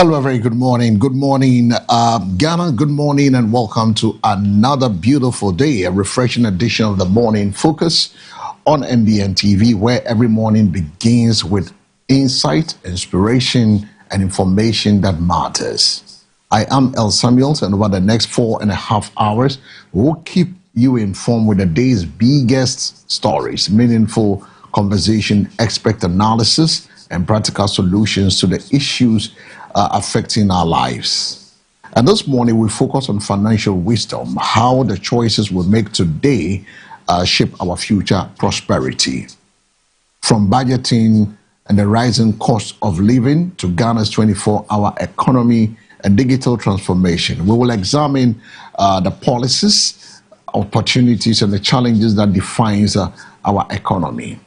Hello, a very good morning. Good morning, Ghana. Good morning, and welcome to another beautiful day, a refreshing edition of the Morning Focus on MBN TV, where every morning begins with insight, inspiration, and information that matters. I am El Samuels, and over the next 4.5 hours, we'll keep you informed with the day's biggest stories, meaningful conversation, expert analysis, and practical solutions to the issues affecting our lives. And this morning we focus on financial wisdom, how the choices we make today shape our future prosperity. From budgeting and the rising cost of living to Ghana's 24-hour economy and digital transformation, we will examine the policies, opportunities, and the challenges that defines our economy.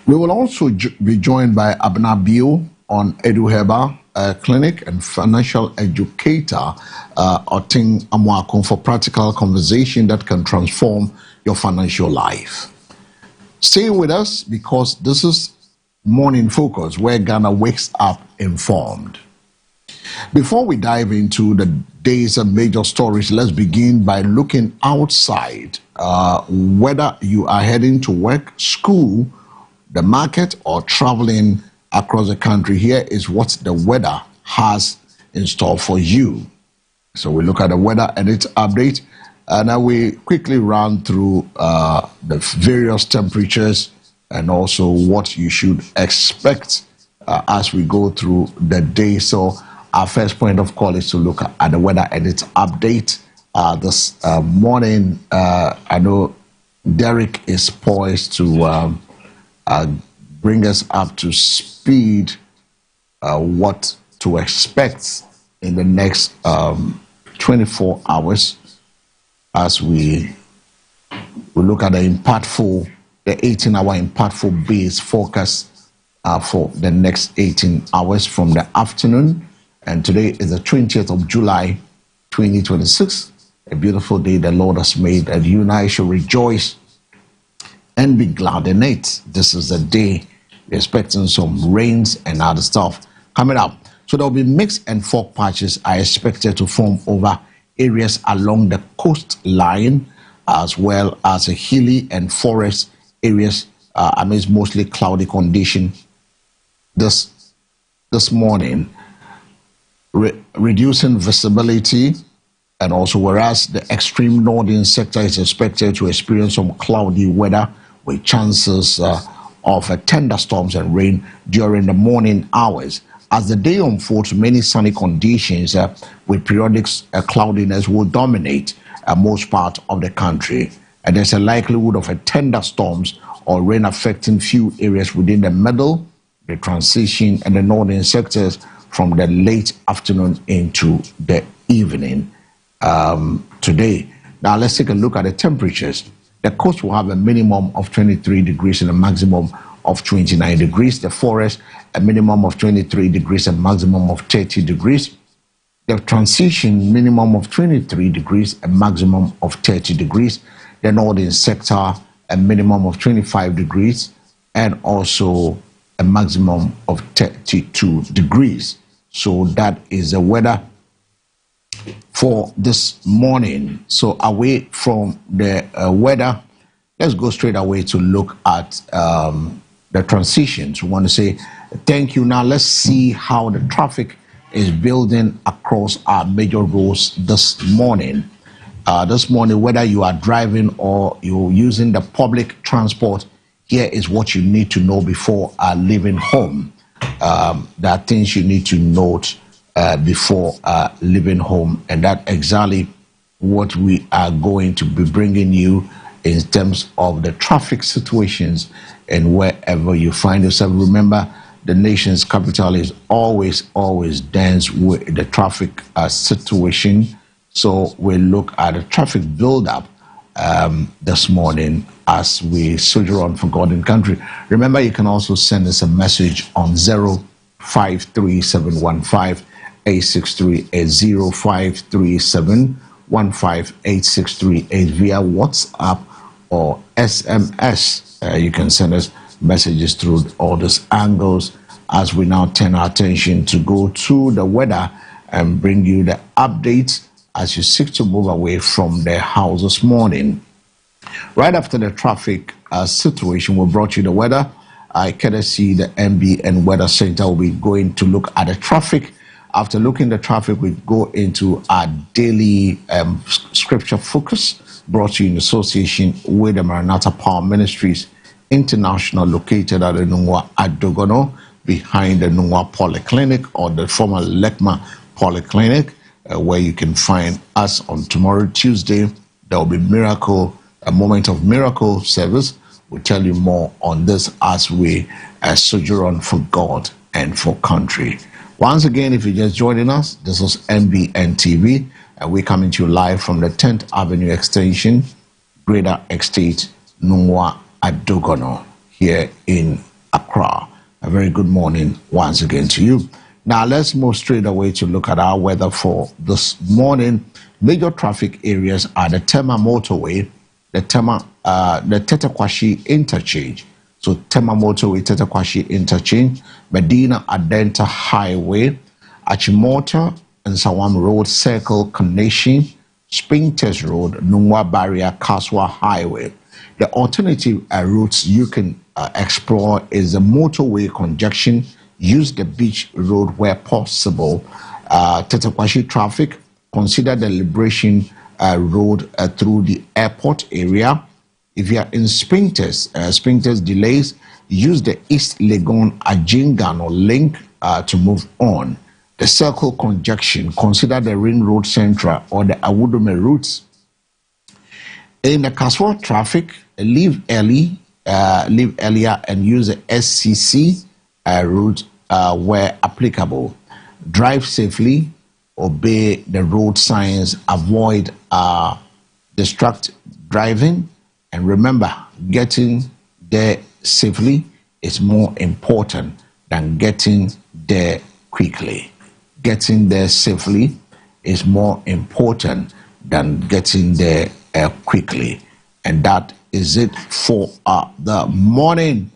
We will also be joined by Abna Bio on EduHeba Clinic and financial educator Oting Amwakon for practical conversation that can transform your financial life. Stay with us because this is Morning Focus, where Ghana wakes up informed. Before we dive into the day's major stories, let's begin by looking outside. Whether you are heading to work, school, the market, or traveling across the country, here is what the weather has in store for you. So we look at the weather and its update, and now we quickly run through the various temperatures and also what you should expect as we go through the day. So our first point of call is to look at the weather and its update. This morning, I know Derek is poised to bring us up to speed what to expect in the next 24 hours as we look at the 18-hour impactful base forecast for the next 18 hours from the afternoon. And today is the 20th of July 2026, a beautiful day the Lord has made, and you and I should rejoice and be glad in it. This is the day we're expecting some rains and other stuff coming up. So there will be mixed and fog patches are expected to form over areas along the coastline, as well as a hilly and forest areas amidst mostly cloudy condition this morning, reducing visibility. And also, whereas the extreme northern sector is expected to experience some cloudy weather with chances of thunderstorms and rain during the morning hours. As the day unfolds, many sunny conditions with periodic cloudiness will dominate most part of the country. And there's a likelihood of thunderstorms or rain affecting few areas within the middle, the transition, and the northern sectors from the late afternoon into the evening today. Now let's take a look at the temperatures. The coast will have a minimum of 23 degrees and a maximum of 29 degrees. The forest, a minimum of 23 degrees and maximum of 30 degrees. The transition, minimum of 23 degrees and maximum of 30 degrees. The northern sector, a minimum of 25 degrees and also a maximum of 32 degrees. So that is the weather for this morning. So away from the weather, let's go straight away to look at the transitions. We want to say thank you. Now let's see how the traffic is building across our major roads this morning. Whether you are driving or you're using the public transport, here is what you need to know before leaving home. There are things you need to note before leaving home, and that exactly what we are going to be bringing you in terms of the traffic situations and wherever you find yourself. Remember, the nation's capital is always dense with the traffic situation. So we look at the traffic buildup this morning as we soldier on for God and country. Remember, you can also send us a message on 053715 863 via WhatsApp or SMS. You can send us messages through all these angles as we now turn our attention to go to the weather and bring you the updates as you seek to move away from the house this morning. Right after the traffic situation, we brought you the weather. I courtesy the MBN Weather Center will be going to look at the traffic. After looking at the traffic, we go into our daily scripture focus, brought to you in association with the Maranatha Power Ministries International, located at the Nungwa Adogono, behind the Nungwa Polyclinic, or the former Lekma Polyclinic, where you can find us on tomorrow, Tuesday. There will be a moment of miracle service. We'll tell you more on this as we sojourn for God and for country. Once again, if you're just joining us, this is MBN TV, and we're coming to you live from the 10th Avenue Extension, Greater Estate, Nungwa Adogono, here in Accra. A very good morning once again to you. Now let's move straight away to look at our weather for this morning. Major traffic areas are the Tema Motorway, the Tetekwashi Interchange. So Tema Motorway, Tetekwashi Interchange, Medina Adenta Highway, Achimota and Sawam Road Circle Connection, Springtest Road, Nungwa Barrier, Kaswa Highway. The alternative routes you can explore is the motorway conjunction. Use the beach road where possible. Tetekwashi traffic, consider the Liberation Road through the airport area. If you are in Springtest delays, use the East Legon Ajingano link to move on. The circle conjunction, consider the Ring Road Central or the Awudome routes. In the Kaswa traffic, leave earlier and use the SCC route where applicable. Drive safely, obey the road signs, avoid distract driving, and remember, getting there safely is more important than getting there quickly. Getting there safely is more important than getting there quickly. And that is it for the morning.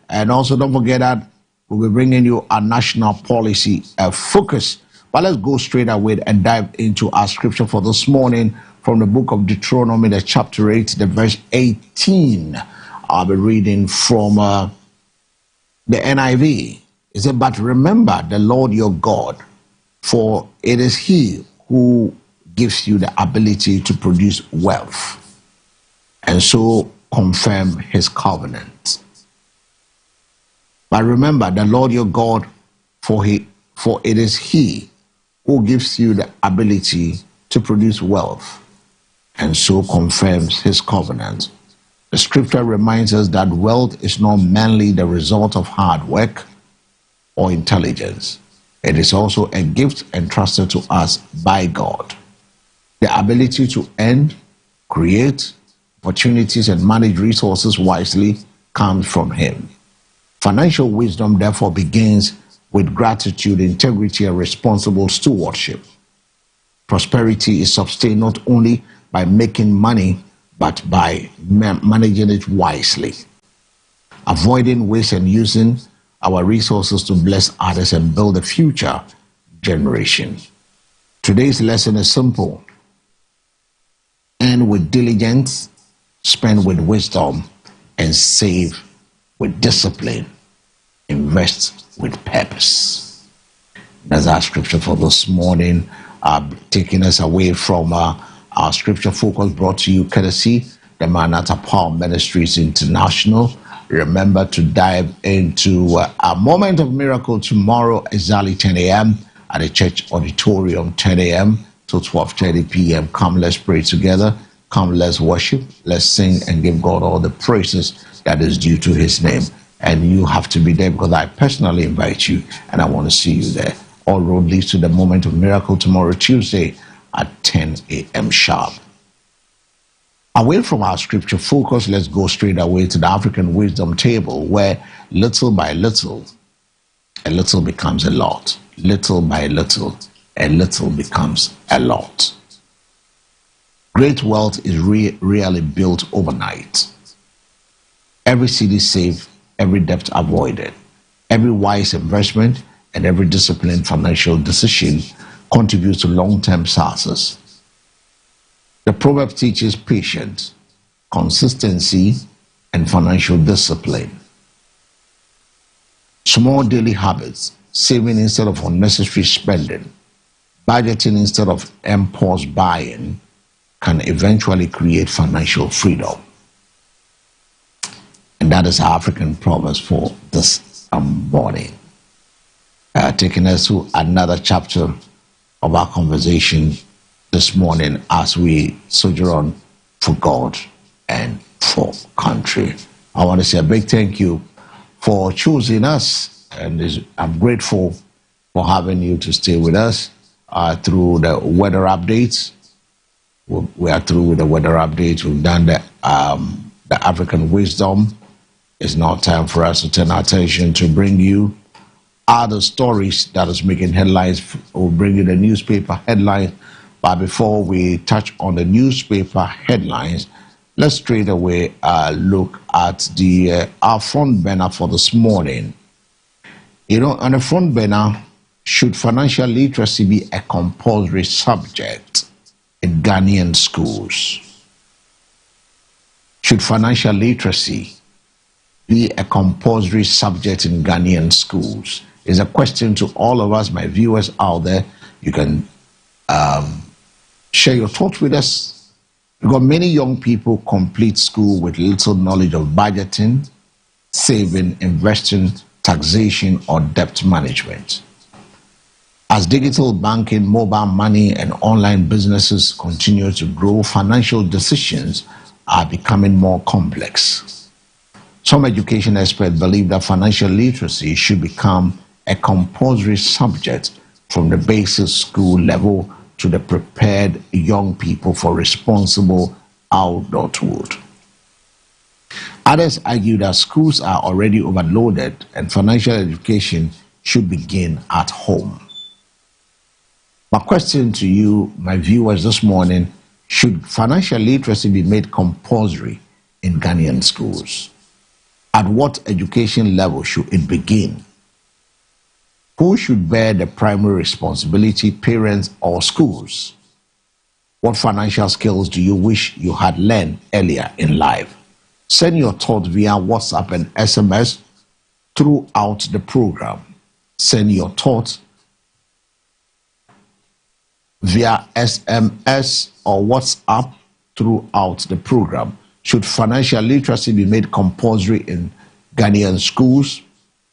And also don't forget that we'll be bringing you a national policy focus. But let's go straight away and dive into our scripture for this morning from the book of Deuteronomy, the chapter 8, the verse 18. I'll be reading from the NIV. It said, "But remember the Lord your God, for it is He who gives you the ability to produce wealth, and so confirm His covenant. But remember the Lord your God, for it is He who gives you the ability to produce wealth, and so confirms His covenant." The scripture reminds us that wealth is not merely the result of hard work or intelligence. It is also a gift entrusted to us by God. The ability to earn, create opportunities, and manage resources wisely comes from Him. Financial wisdom therefore begins with gratitude, integrity, and responsible stewardship. Prosperity is sustained not only by making money, but by managing it wisely, avoiding waste and using our resources to bless others and build a future generation. Today's lesson is simple: earn with diligence, spend with wisdom, and save with discipline. Invest with purpose. That's our scripture for this morning, taking us away from our scripture focus, brought to you courtesy the Maranatha Power Ministries International. Remember to dive into a moment of miracle tomorrow, exactly 10 a.m. at the church auditorium, 10 a.m. to 12:30 p.m. Come, let's pray together. Come, let's worship. Let's sing and give God all the praises that is due to His name. And you have to be there because I personally invite you and I want to see you there. All road leads to the moment of miracle tomorrow, Tuesday at 10 a.m. sharp. Away from our scripture focus, let's go straight away to the African wisdom table, where little by little, a little becomes a lot. Little by little, a little becomes a lot. Great wealth is really built overnight. Every city saved, every debt avoided. Every wise investment and every disciplined financial decision contributes to long-term success. The proverb teaches patience, consistency, and financial discipline. Small daily habits, saving instead of unnecessary spending, budgeting instead of impulse buying, can eventually create financial freedom. And that is our African proverbs for this morning. Taking us to another chapter of our conversation this morning as we sojourn for God and for country. I want to say a big thank you for choosing us, and I'm grateful for having you to stay with us through the weather updates. We are through with the weather updates. We've done the African wisdom. It's now time for us to turn our attention to bring you other stories that is making headlines. We'll bring you the newspaper headlines. But before we touch on the newspaper headlines, let's straight away look at our front banner for this morning. You know, on the front banner, should financial literacy be a compulsory subject in Ghanaian schools? Should financial literacy be a compulsory subject in Ghanaian schools? Is a question to all of us, my viewers out there. You can share your thoughts with us, because many young people complete school with little knowledge of budgeting, saving, investing, taxation, or debt management. As digital banking, mobile money, and online businesses continue to grow, financial decisions are becoming more complex. Some education experts believe that financial literacy should become a compulsory subject from the basic school level to the prepared young people for responsible adulthood. Others argue that schools are already overloaded and financial education should begin at home. My question to you, my viewers, this morning: should financial literacy be made compulsory in Ghanaian schools? At what education level should it begin? Who should bear the primary responsibility, parents or schools? What financial skills do you wish you had learned earlier in life? Send your thoughts via WhatsApp and SMS throughout the program. Send your thoughts via SMS or WhatsApp throughout the program. Should financial literacy be made compulsory in Ghanaian schools?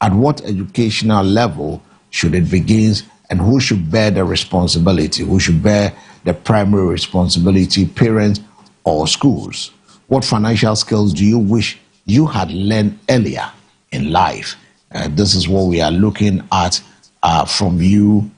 At what educational level should it begin, and who should bear the responsibility? Who should bear the primary responsibility, parents or schools? What financial skills do you wish you had learned earlier in life? This is what we are looking at from you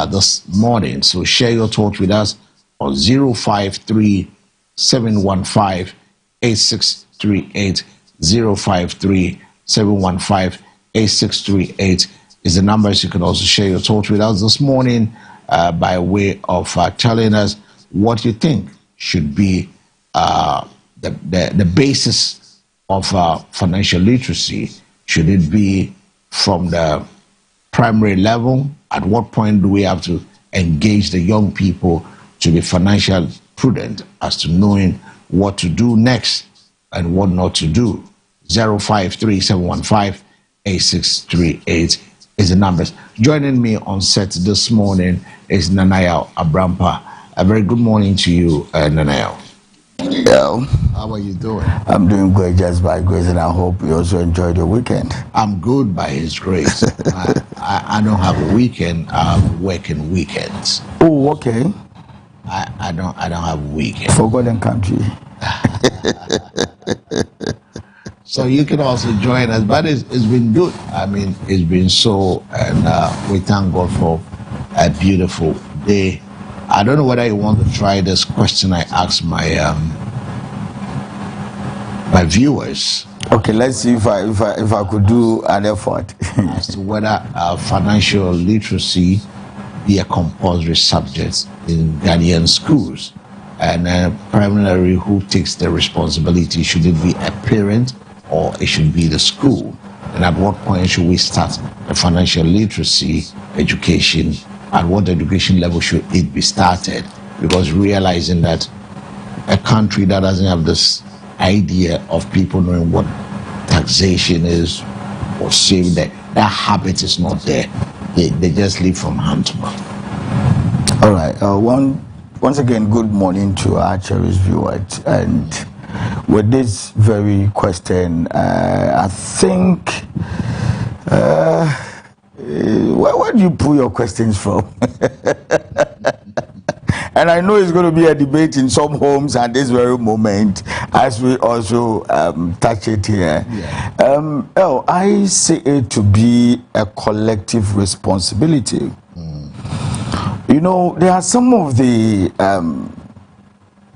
this morning. So share your thoughts with us on 053 715 8638. 053 715 8638 is the numbers. You can also share your thoughts with us this morning by way of telling us what you think should be the basis of financial literacy. Should it be from the primary level? At what point do we have to engage the young people to be financially prudent as to knowing what to do next and what not to do? 053 715 8638 is the numbers. Joining me on set this morning is Nanael Abrampa. A very good morning to you, Nanael. Yeah. How are you doing? I'm doing great, just by grace, and I hope you also enjoyed your weekend. I'm good by His grace. I don't have a weekend. I have working weekends. Oh, okay. I don't have a weekend. For God and country. So you can also join us, but it's been good. I mean, it's been so, and we thank God for a beautiful day. I don't know whether you want to try this question I asked my my viewers. Okay, let's see if I could do an effort as to whether financial literacy be a compulsory subject in Ghanaian schools, and primarily who takes the responsibility. Should it be a parent or it should be the school? And at what point should we start the financial literacy education? At what education level should it be started? Because realizing that a country that doesn't have this idea of people knowing what taxation is or saving, that habit is not there. They just live from hand to mouth. All right. Once again, good morning to our cherished viewers. And with this very question, I think, where do you pull your questions from? And I know it's going to be a debate in some homes at this very moment, as we also touch it here. Yeah. I see it to be a collective responsibility. You know, there are some of the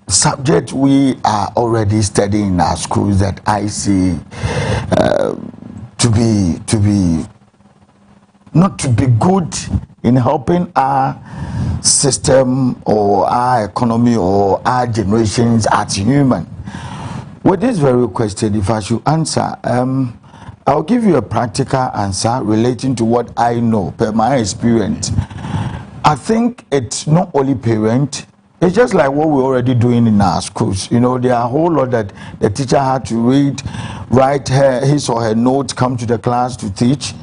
subjects we are already studying in our schools that I see to be not to be good in helping our system or our economy or our generations as human. With this very question, if I should answer, I'll give you a practical answer relating to what I know per my experience. I think it's not only parents. It's just like what we're already doing in our schools. You know, there are a whole lot that the teacher had to read, write his or her notes, come to the class to teach.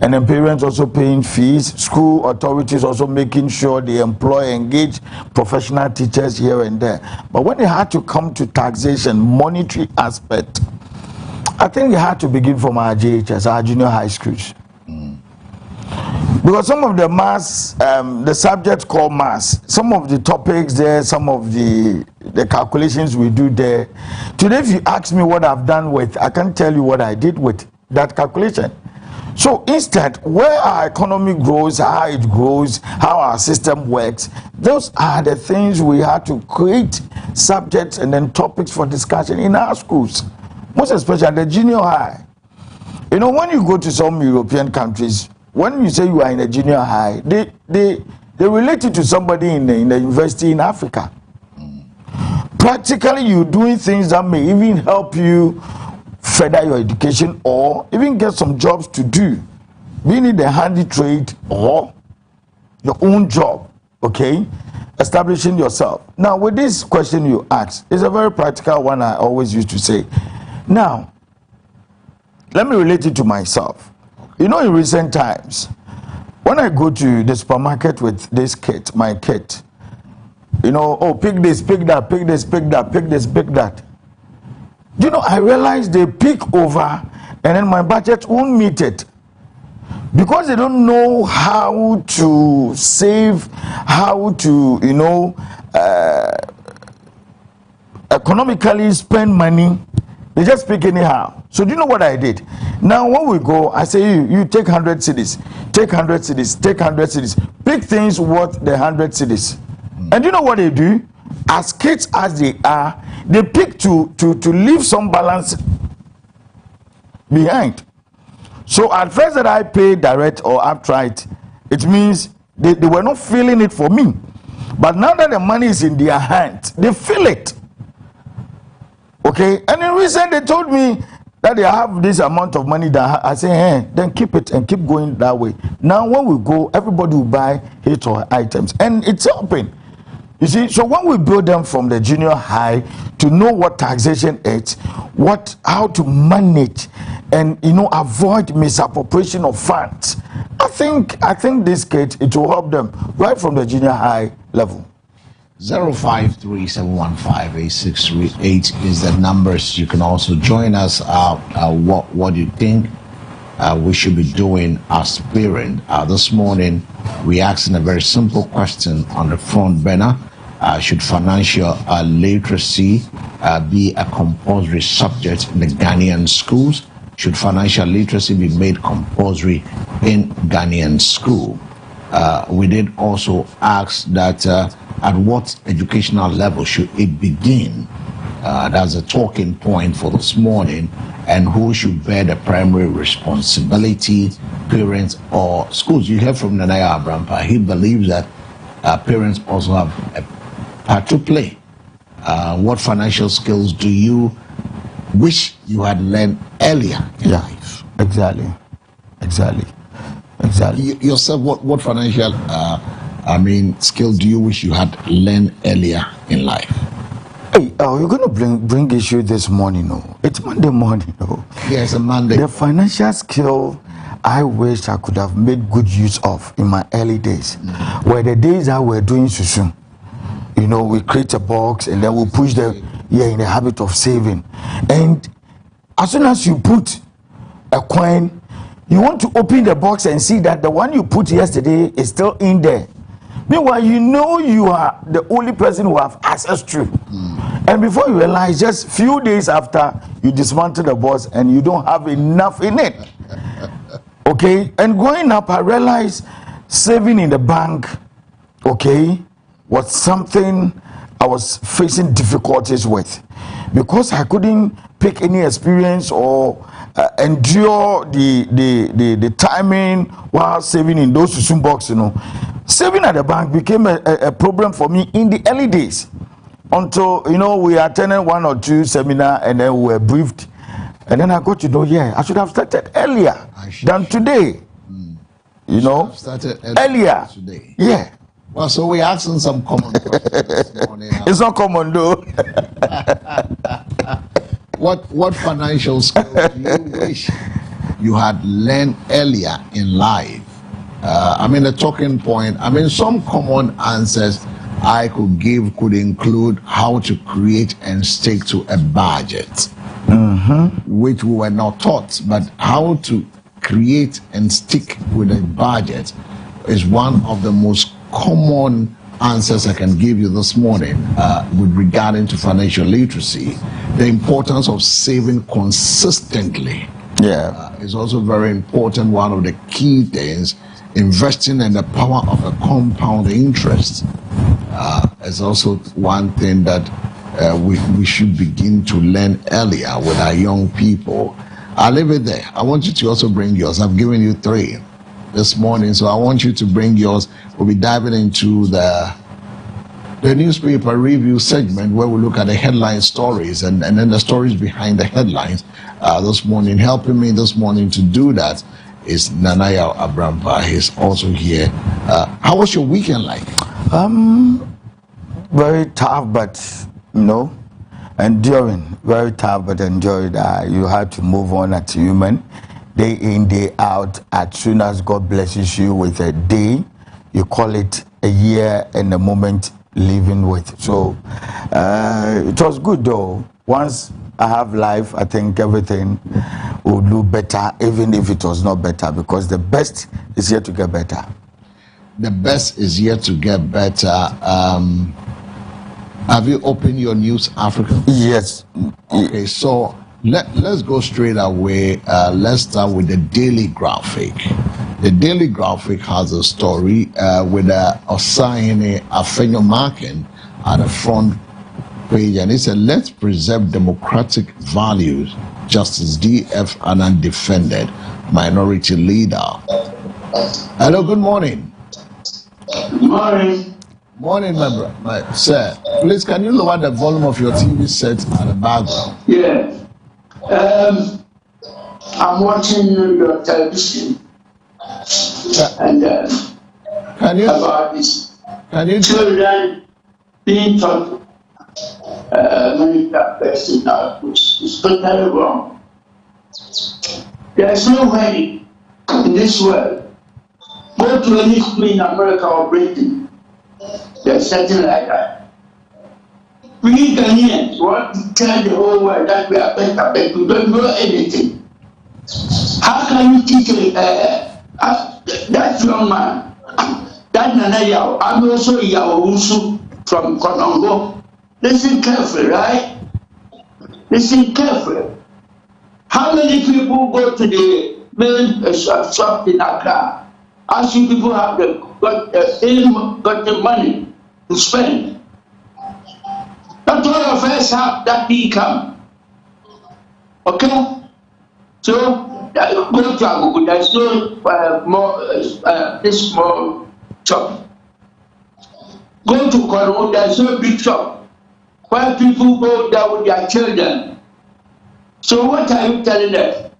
And then parents also paying fees, school authorities also making sure they engage professional teachers here and there. But when they had to come to taxation, monetary aspect, I think they had to begin from our JHS, our junior high schools. Because some of the maths, the subjects called maths, some of the topics there, some of the calculations we do there. Today, if you ask me what I've done with, I can't tell you what I did with that calculation. So instead, where our economy grows, how it grows, how our system works, those are the things we have to create subjects and then topics for discussion in our schools, most especially the junior high. You know, when you go to some European countries, when you say you are in a junior high, they relate it to somebody in the university in Africa. Practically, you're doing things that may even help you further your education or even get some jobs to do, being in the handy trade or your own job, okay? Establishing yourself. Now, with this question you asked, it's a very practical one I always used to say. Now, let me relate it to myself. You know, in recent times, when I go to the supermarket with this kit, my kit, you know, oh, pick this, pick that, pick this, pick that, pick this, pick that. You know, I realized they pick over and then my budget won't meet it. Because they don't know how to save, how to, you know, economically spend money. They just pick anyhow. So do you know what I did? Now when we go, I say you take 100 cedis, take 100 cedis, take 100 cedis. Pick things worth the 100 cedis. And you know what they do? As kids as they are, they pick to leave some balance behind. So at first that I pay direct or outright, it means they were not feeling it for me. But now that the money is in their hands, they feel it. Okay? And in recent, they told me that they have this amount of money that I say, hey, then keep it and keep going that way. Now when we go, everybody will buy his or her items. And it's helping. You see, so when we build them from the junior high to know what taxation is, how to manage and, you know, avoid misappropriation of funds, I think this kit, it will help them right from the junior high level. 053-715-8638 is the numbers. You can also join us. What do you think we should be doing as parents? This morning, we asking a very simple question on the front banner. Should financial literacy be a compulsory subject in the Ghanaian schools? Should financial literacy be made compulsory in Ghanaian school? We did also ask that at what educational level should it begin? That's a talking point for this morning. And who should bear the primary responsibility, parents or schools? You heard from Nanaya Abrampa. He believes that parents also have a part to play. What financial skills do you wish you had learned earlier in life? Exactly. Yourself, what financial, skill do you wish you had learned earlier in life? Hey, you're going to bring issue this morning, no? It's Monday morning, no? Yes, a Monday. The financial skill I wish I could have made good use of in my early days were the days I were doing susu. You know, we create a box and then we push in the habit of saving. And as soon as you put a coin, you want to open the box and see that the one you put yesterday is still in there. Meanwhile, you know you are the only person who have access to. And before you realize, just few days after you dismantle the box and you don't have enough in it. Okay, and growing up, I realized saving in the bank, okay, was something I was facing difficulties with because I couldn't pick any experience or endure the timing while saving in those susun box. You know, saving at the bank became a problem for me in the early days until we attended one or two seminars and then we were briefed. And then I got to know, I should have started earlier than today. You know, started earlier today. Yeah. Well, so we're asking some common questions this morning. It's not common though. What financial skills do you wish you had learned earlier in life? The talking point. Some common answers I could give could include how to create and stick to a budget. Which we were not taught, but how to create and stick with a budget is one of the most common answers I can give you this morning with regarding to financial literacy. The importance of saving consistently is also very important. One of the key things, investing in the power of a compound interest is also one thing that we should begin to learn earlier with our young people. I'll leave it there. I want you to also bring yours. I've given you 3 this morning, so I want you to bring yours. We'll be diving into the newspaper review segment where we look at the headline stories and then the stories behind the headlines this morning. Helping me this morning to do that is Nanaya Abrampa. He's also here. How was your weekend like? Very tough, but enduring. Very tough, but enjoyed. You had to move on as human, day in, day out. As soon as God blesses you with a day, you call it a year and a moment living with. So it was good though. Once I have life, I think everything will do better, even if it was not better, because the best is yet to get better. The best is yet to get better. Have you opened your News Africa? Yes. Okay, so let's go straight away. Let's start with the Daily Graphic. The Daily Graphic has a story with Osayene Afenyo marking at the front page, and it said, "Let's preserve democratic values." Justice D.F. Annan defended Minority Leader. Hello, good morning. Good morning. Morning, my sir. Please, can you lower the volume of your TV set at the background? Yeah. I'm watching your television. And about this children being taught medical person now is totally wrong. There's no way in this world, go to any school in America or Britain, there's something like that. We Ghanaians want to tell the whole world that we are better, but we don't know anything. How can you teach that young man, that Nana Yao, I'm also Yao Usu from Konongo? Listen carefully, right? Listen carefully. How many people go to the main shop in Accra? As you people have got the money to spend. Not all of us have that income. Okay? So, go to Agogo, there's no this small shop. Go to Kono, there's no big shop where people go there with their children. So what are you telling them?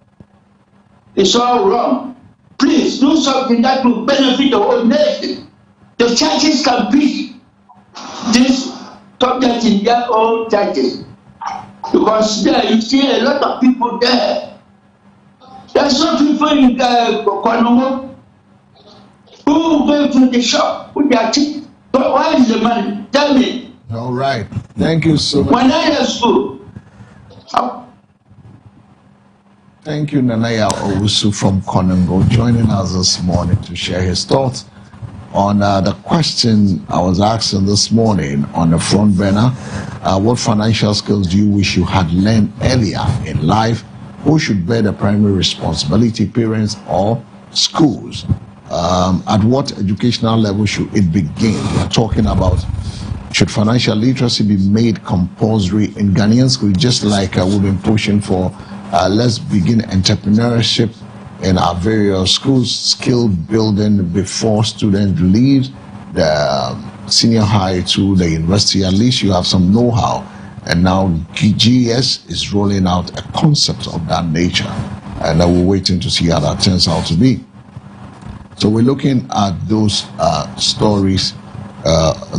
It's all wrong. Please do something that will benefit the whole nation. The churches can preach this subject in their own churches. Because there you see a lot of people there. There's some people in Konomo who go to the shop with their chicken. But where is the money? Tell me. All right. Thank you so much. When I was school, Thank you, Nanaya Owusu from Konongo, joining us this morning to share his thoughts on the question I was asking this morning on the front burner. What financial skills do you wish you had learned earlier in life? Who should bear the primary responsibility, parents or schools? At what educational level should it begin? We're talking about, should financial literacy be made compulsory in Ghanaian schools, just like we've been pushing for let's begin entrepreneurship in our various schools, skill building before student leaves the senior high to the university. At least you have some know-how. And now GS is rolling out a concept of that nature. And we're waiting to see how that turns out to be. So we're looking at those stories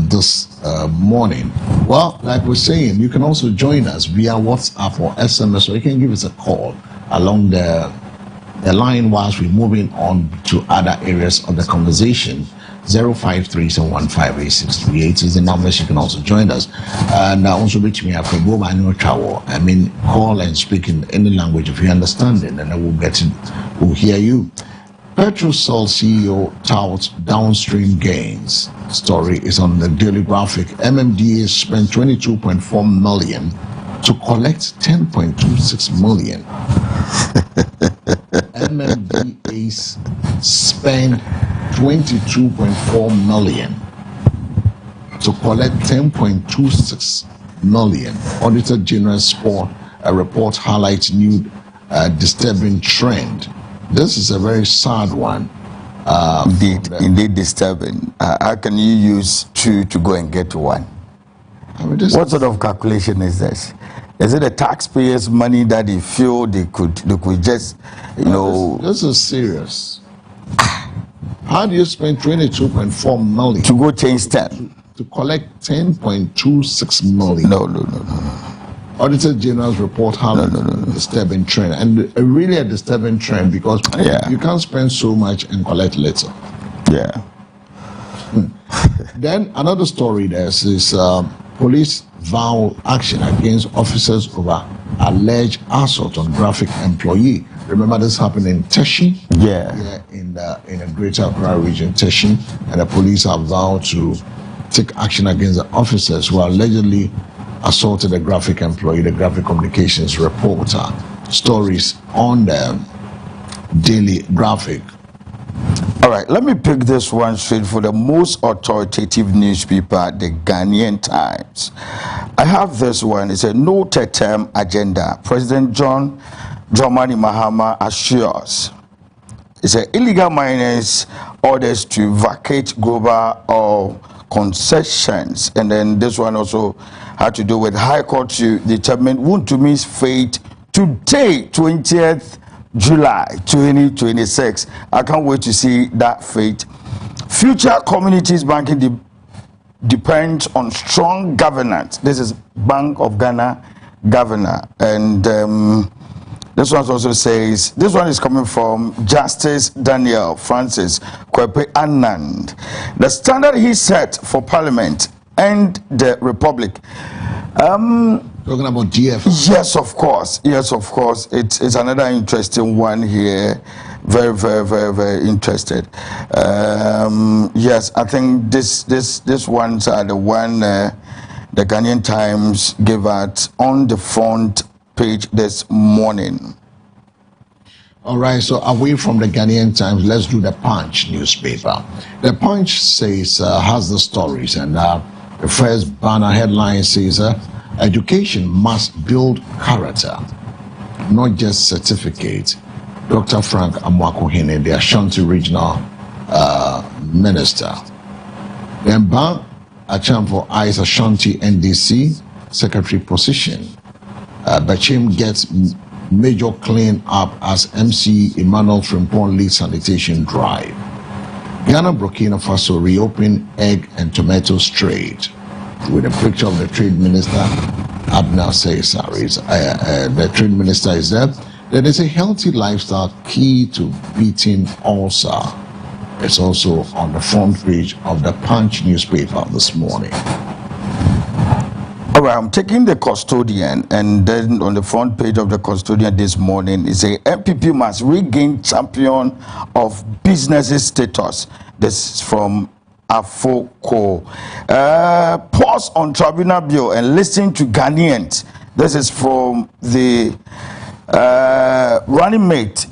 this morning. Well, like we're saying, you can also join us via WhatsApp or SMS, or you can give us a call along the line whilst we're moving on to other areas of the conversation. 053-715-8638 is the numbers. You can also join us. And also reach me at I mean, call and speak in any language if you understand it, and then we'll hear you. Petrosol CEO touts downstream gains. Story is on the Daily Graphic. MMDA spent 22.4 million to collect 10.26 million. MMDA spent 22.4 million to collect 10.26 million. Auditor General Sport a report highlights new disturbing trend. This is a very sad one. Indeed disturbing. How can you use two to go and get one? I mean, what sort of calculation is this? Is it the taxpayers' money that they feel they could just, This is serious. How do you spend 22.4 million to go change 10 to collect 10.26 million? No. Auditor General's report highlights a disturbing trend, and really a disturbing trend, because you can't spend so much and collect little. Yeah. Then another story there is police vow action against officers over alleged assault on graphic employee. Remember this happened in Teshi? Yeah, in the Greater Accra region, Teshi, and the police have vowed to take action against the officers who allegedly assaulted a graphic employee, the graphic communications reporter. Stories on the Daily Graphic. All right, let me pick this one straight for the most authoritative newspaper, the Ghanaian Times. I have this one. It's a no term agenda. President John Dramani Mahama assures. It's a illegal miners orders to vacate global or concessions. And then this one also had to do with High Court to determine Wuntumi's fate today, 20th July 2026. I can't wait to see that fate. Future communities banking depends on strong governance. This is Bank of Ghana governor. And this one also says, this one is coming from Justice Daniel Francis Kwepe Anand. The standard he set for Parliament and the Republic. Talking about GF. Yes, of course. It's another interesting one here. Very, very, very, very interested. Yes, I think this ones are the one the Ghanaian Times gave out on the front page this morning. All right, so away from the Ghanaian Times, let's do the Punch newspaper. The Punch says, has the stories, and the first banner headline says, education must build character, not just certificate. Dr. Frank Amwakohene, the Ashanti Regional Minister. Then Ban Achampo eyes Ashanti NDC Secretary position. Bachim gets major clean up as MC Emmanuel Frimpong leads sanitation drive. Ghana Burkina Faso reopened egg and tomatoes trade, with a picture of the trade minister, Abner Caesar. The trade minister is there. There is a healthy lifestyle key to beating ulcer. It's also on the front page of the Punch newspaper this morning. All right, I'm taking the Custodian, and then on the front page of the Custodian this morning is a MPP must regain champion of businesses status. This is from Afoko. Pause on tribunal bill and listen to Ghanaians. This is from the running mate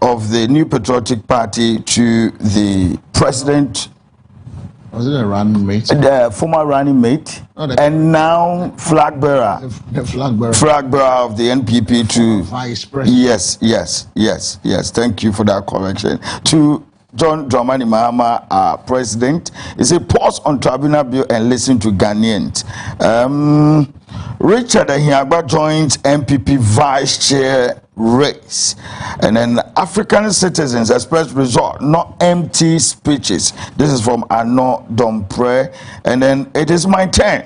of the New Patriotic Party to the president. Was it a running mate? The former running mate, and now flag bearer. The flag bearer. Flag bearer of the NPP to Vice President. Yes. Thank you for that correction. To John Dramani Mahama, President, he said pause on tribunal bill and listen to Ghanaians. Richard Ahiagba joins MPP Vice Chair race, and then African citizens express resort, not empty speeches. This is from Arno Dompre, and then it is my turn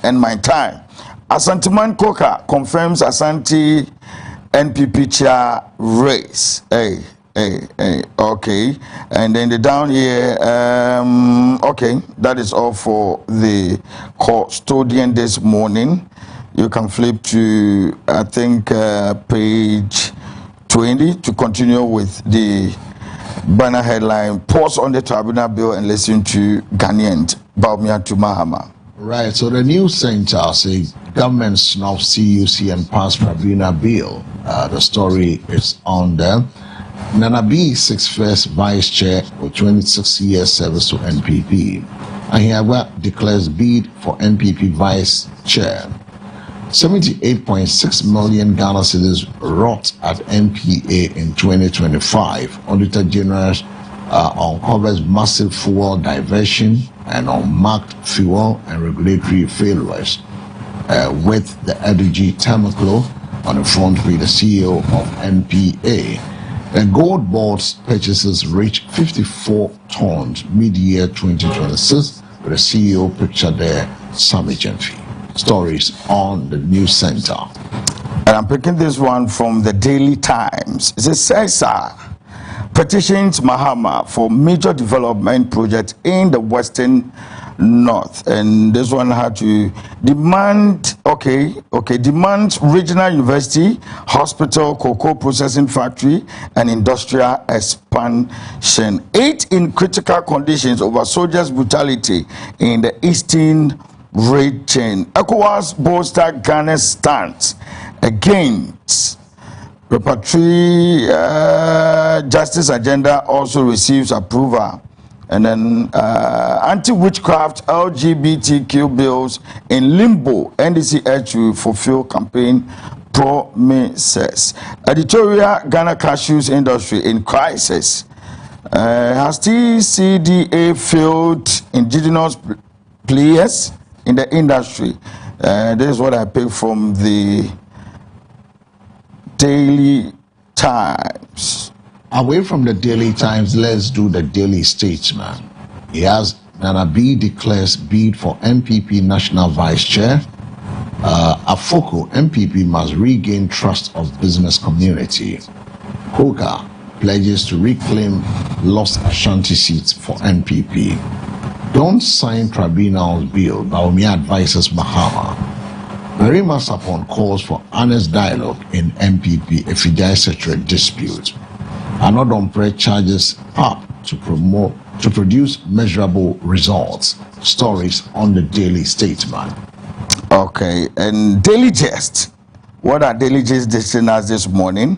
and my time. Asanteman Koka confirms Asante NPP chair race. Hey, okay, and then the down here, okay, that is all for the Custodian this morning. You can flip to, I think, page 20 to continue with the banner headline, pause on the tribunal bill and listen to Ghanaians. Bawumia Mahama. Right, so the news center says government snuffs CUC and passed tribunal bill. The story is on there. Nana B, 6th vice chair with 26 years service to NPP. Ahiagba declares bid for NPP vice chair. 78.6 million Ghana cedis rot at NPA in 2025. Auditor General uncovers massive fuel diversion and unmarked fuel and regulatory failures with the LDG Temaclo on the front page. The CEO of NPA. The gold board's purchases reached 54 tons mid-year 2026, with the CEO picture there, Sammy Jenfi. Stories on the news center. And I'm picking this one from the Daily Times. It says Caesar petitions Mahama for major development projects in the Western North, and this one had to demand demands regional university, hospital, cocoa processing factory, and industrial expansion. 8 in critical conditions over soldiers' brutality in the Eastern region. ECOWAS bolster Ghana's stance against repatriation justice agenda also receives approval. And then anti-witchcraft LGBTQ bills in limbo. NDC urge to fulfill campaign promises. Editorial Ghana cashews industry in crisis. Has TCDA failed indigenous players in the industry? This is what I picked from the Daily Times. Away from the Daily Times, let's do the Daily Statesman. He has Nana B declares bid for MPP National Vice Chair. Afoko, MPP must regain trust of business community. Koka pledges to reclaim lost Ashanti seats for NPP. Don't sign tribunal's bill, Bawumia advises Mahama. Marima Sapon calls for honest dialogue in MPP Efidai Secretary dispute. Anodompre charges PAP to produce measurable results. Stories on the Daily Statesman. Okay, and Daily Gist. What are Daily Gist listeners this morning?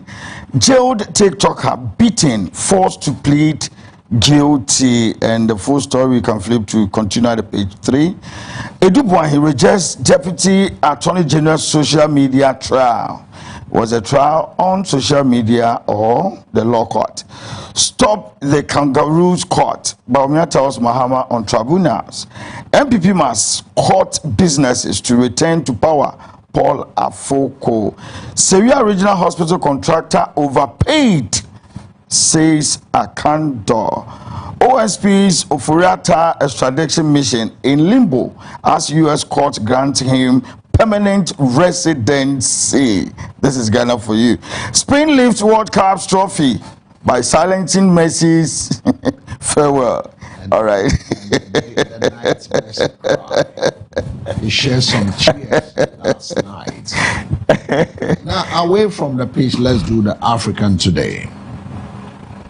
Jailed TikToker beaten, forced to plead guilty, and the full story you can flip to continue at page 3. Edubuahi rejects Deputy Attorney General social media trial. Was a trial on social media or the law court. Stop the kangaroos court. Bawumia tells Mahama on tribunals. MPP must court businesses to return to power Paul Afoko. Sevilla Regional Hospital contractor overpaid, says Akando. OSP's Ofuriata extradition mission in limbo as U.S. court grants him permanent residency. This is Ghana for you. Spain lifts World Cup trophy by silencing Messi's farewell. All right. The night's best cry. He shared some tears last night. Now, away from the pitch, let's do the African today.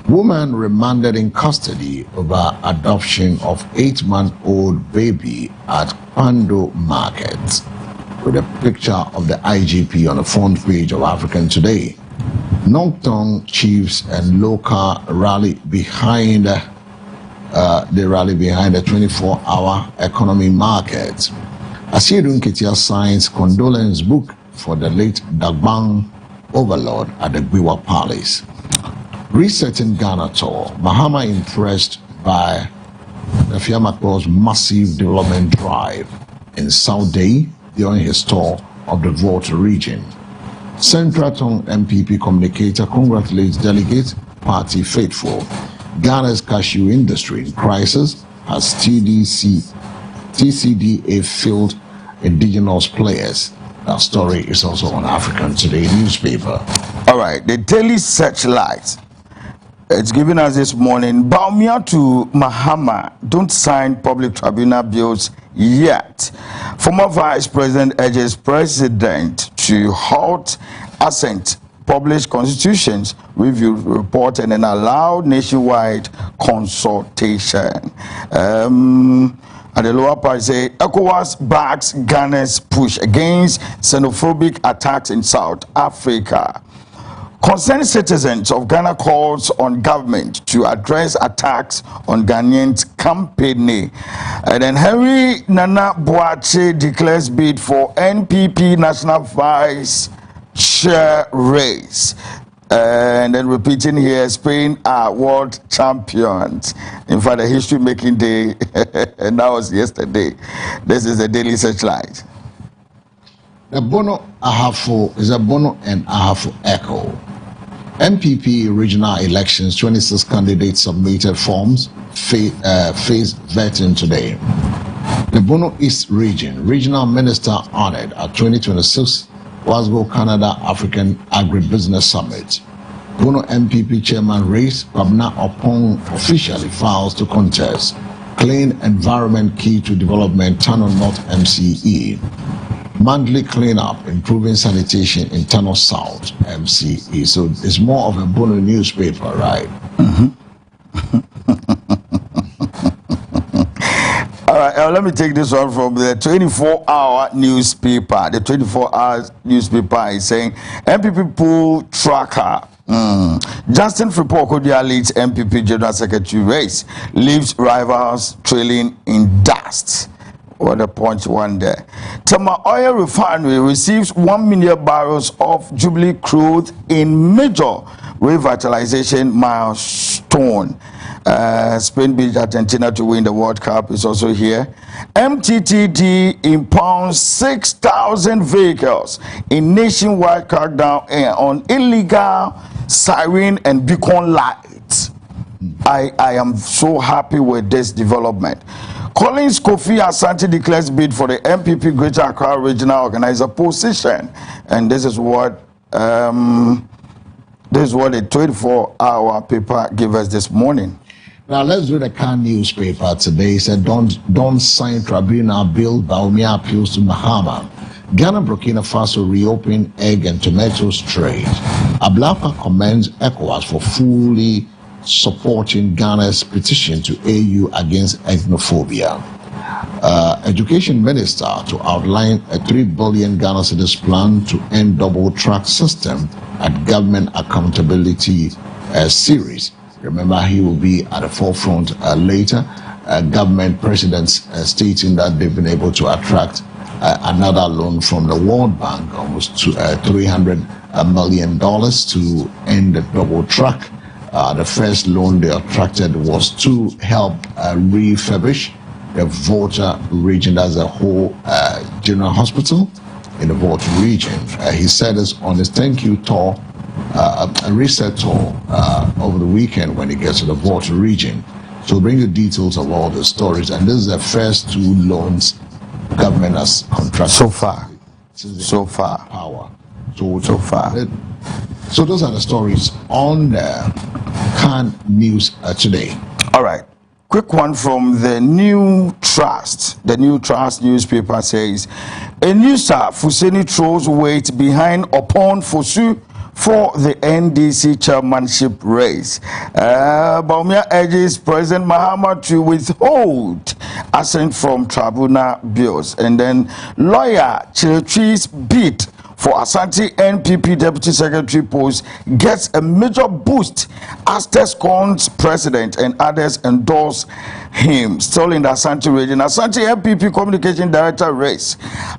Woman remanded in custody over adoption of 8-month-old baby at Pando Market, with a picture of the IGP on the front page of African Today. Nongtong chiefs and local rally behind the 24-hour economy market. Asiedu Nketia signs condolence book for the late Dagbang overlord at the Gwiwa Palace. Resetting Ghana tour, Mahama impressed by the Fiamaklo's massive development drive in Saudi during his tour of the Volta region. Central Tongue MPP communicator congratulates delegate party faithful. Ghana's cashew industry in crisis as TCDA failed indigenous players. That story is also on African Today newspaper. All right, the Daily Searchlight. It's given us this morning. Bawumia to Mahama don't sign public tribunal bills yet. Former Vice President urges President to halt assent, publish constitutions review report, and then allow nationwide consultation. At the lower part, say ECOWAS backs Ghana's push against xenophobic attacks in South Africa. Concerned citizens of Ghana calls on government to address attacks on Ghanaians campaigning. And then Henry Nana Boakye declares bid for NPP National Vice Chair race. And then repeating here, Spain are world champions. In fact, a history-making day, and that was yesterday. This is the Daily Searchlight. The Bono Ahafo is a Bono and Ahafo echo. MPP regional elections, 26 candidates submitted forms, face vetting today. The Bono East region, regional minister honored at 2026 Glasgow, Canada African Agribusiness Summit. Bono MPP chairman race, Kwabena Opong officially files to contest. Clean environment key to development, Tano North MCE. Monthly cleanup, improving sanitation in Tano South MCE. So it's more of a Bono newspaper, right? All right, let me take this one from the 24-hour newspaper. The 24-hour newspaper is saying MPP poll tracker. Justin Frimpong-Kodia leads MPP General Secretary race, leaves rivals trailing in dust. What a punch one there. Tama Oil Refinery receives 1 million barrels of Jubilee crude in major revitalization milestone. Spain beat Argentina to win the World Cup is also here. MTTD impounds 6,000 vehicles in nationwide crackdown on illegal siren and beacon lights. I am so happy with this development. Collins Kofi Asante declares bid for the MPP Greater Accra Regional Organizer position, and this is what the 24-hour paper gave us this morning. Now let's do the Can newspaper today. It said don't sign tribunal bill. Bawumia appeals to Mahama. Ghana Burkina Faso reopen egg and tomatoes trade. Ablapa commends ECOWAS for fully supporting Ghana's petition to AU against xenophobia. Education Minister to outline a 3 billion Ghana cedis plan to end double track system at Government Accountability Series. Remember, he will be at the forefront later. Government presidents stating that they've been able to attract another loan from the World Bank, almost $300 million to end the double track. The first loan they attracted was to help refurbish the Volta region as a whole general hospital. in the Volta region. He said this on his thank you tour, a reset tour over the weekend when he gets to the Volta region. So we'll bring you details of all the stories. And this is the first 2 loans government has contracted so far. Power. So far. So those are the stories on Can News today. All right. Quick one from the New Trust. The New Trust newspaper says, a new star Fuseni throws weight behind Opon Fosu for the NDC chairmanship race. Bawumia urges President Mahama to withhold assent from tribunal bills. And then lawyer Chirechi's bid for Asante NPP Deputy Secretary post gets a major boost as Tescon's president and others endorse him. Still in the Asante region, Asante NPP Communication Director race.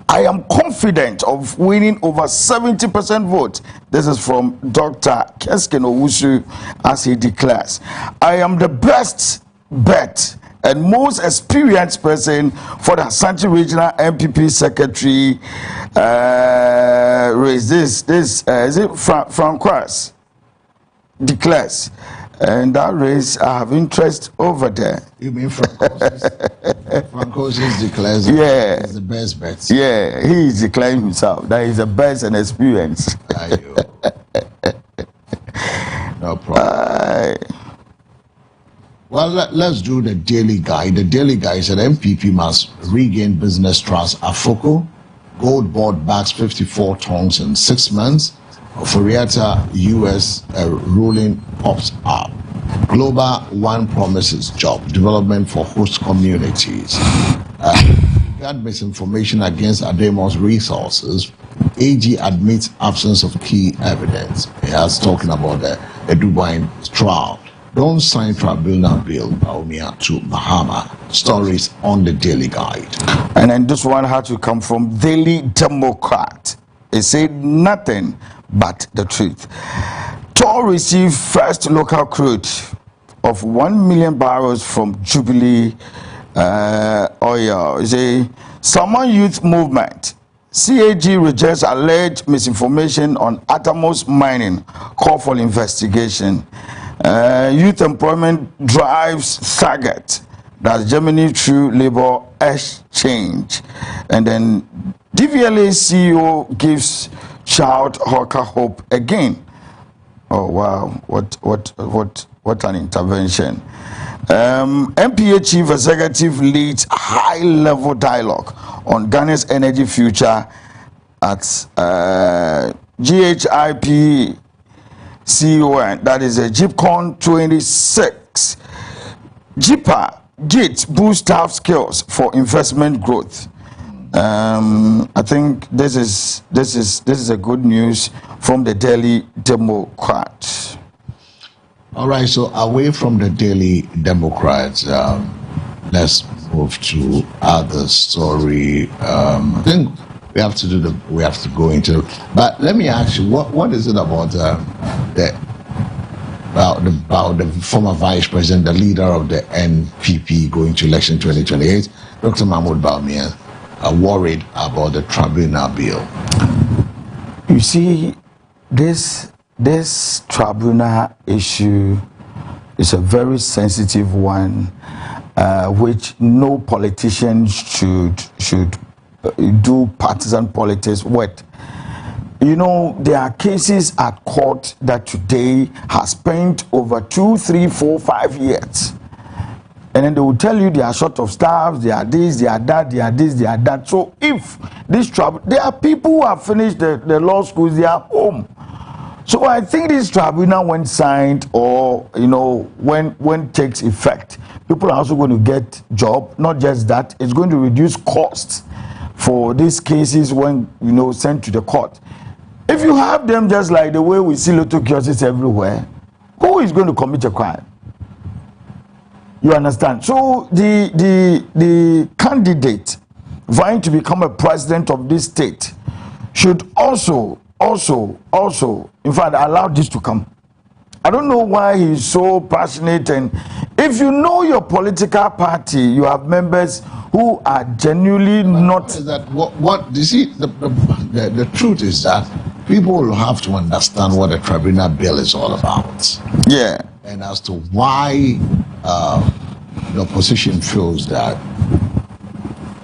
I am confident of winning over 70% vote. This is from Dr. Kesken Owusu as he declares, I am the best bet and most experienced person for the Asante Regional NPP Secretary race. This is it Francois declares, and that race I have interest over there. You mean Francois declares yeah, he's the best bet. Yeah, he is declaring himself that he's the best and experienced. No problem. Well, let's do the daily guide. The daily guide said MPP must regain business trust. Afoko, gold board backs 54 tons in 6 months. Foriata US ruling pops up. Global One promises job development for host communities. Got misinformation against Ademo's resources. AG admits absence of key evidence. He has talking about the Dubai trial. Don't sign tribunal bill, Bawumia to Mahama. Stories on the Daily Guide. And then this one had to come from Daily Democrat. It said nothing but the truth. Tor received first local crude of 1 million barrels from Jubilee oil. It's a Salmon Youth Movement. CAG rejects alleged misinformation on Atamos mining. Call for investigation. Youth employment drives target. That's Germany through labor exchange. And then DVLA CEO gives child hawker hope again. Oh wow, what an intervention. MPA chief executive leads high-level dialogue on Ghana's energy future at GHIP CON, that is a GIPCON 26. JIPA GIT boost staff skills for investment growth. I think this is a good news from the Daily Democrat. All right, so away from the Daily Democrats, let's move to other story. I think we have to go into. But let me ask you, what is it about the former vice president, the leader of the NPP going to election 2028, Dr. Mahmoud Bawumia, worried about the tribunal bill? You see, this tribunal issue is a very sensitive one, which no politician should do partisan politics with. You know, there are cases at court that today has spent over 2, 3, 4, 5 years. And then they will tell you they are short of staff, they are this, they are that, they are this, they are that. So if this trouble, there are people who have finished the law schools, they are home. So I think this tribunal, when signed, or you know, when it takes effect, people are also going to get job. Not just that, it's going to reduce costs for these cases when, you know, sent to the court. If you have them just like the way we see lotto kiosks everywhere, who is going to commit a crime? You understand? So the candidate vying to become a president of this state should also, in fact, allow this to come. I don't know why he's so passionate and If you know your political party, you have members who are genuinely not. Is that what you see? The truth is that people will have to understand what the tribunal bill is all about. Yeah. And as to why the opposition feels that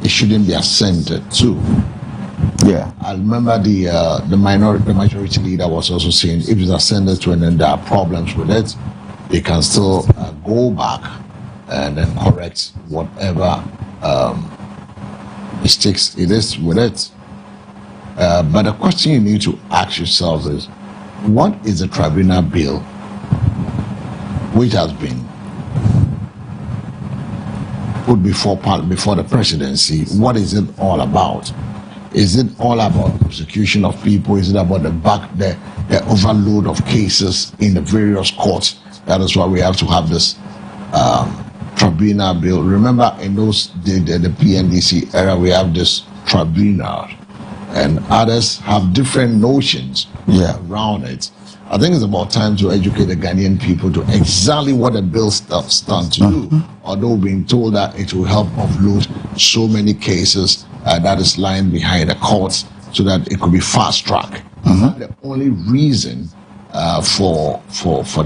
it shouldn't be assented to. Yeah. I remember the majority leader was also saying if it's ascended to and then there are problems with it, they can still go back and then correct whatever mistakes it is with it. But the question you need to ask yourself is, what is the tribunal bill which has been put before the presidency? What is it all about? Is it all about the prosecution of people? Is it about the overload of cases in the various courts? That is why we have to have this tribunal bill. Remember, in the PNDC era, we have this tribunal, and others have different notions around it. I think it's about time to educate the Ghanaian people to exactly what the bill stands to do. Although being told that it will help offload so many cases that is lying behind the courts, so that it could be fast track. The only reason for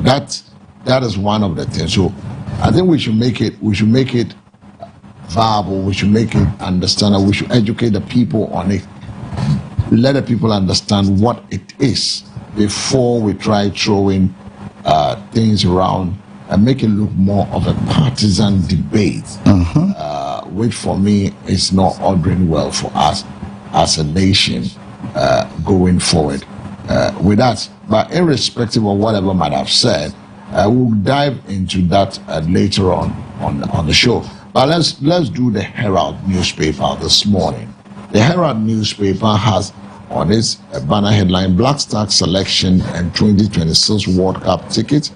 that. That is one of the things. So I think we should make it viable. We should make it understandable. We should educate the people on it. Let the people understand what it is before we try throwing things around and make it look more of a partisan debate, which for me is not ordering well for us as a nation going forward with that. But irrespective of whatever might have said, we'll dive into that later on the show. But let's do the Herald newspaper this morning. The Herald newspaper has on its banner headline, Black Star Selection and 2026 World Cup ticket,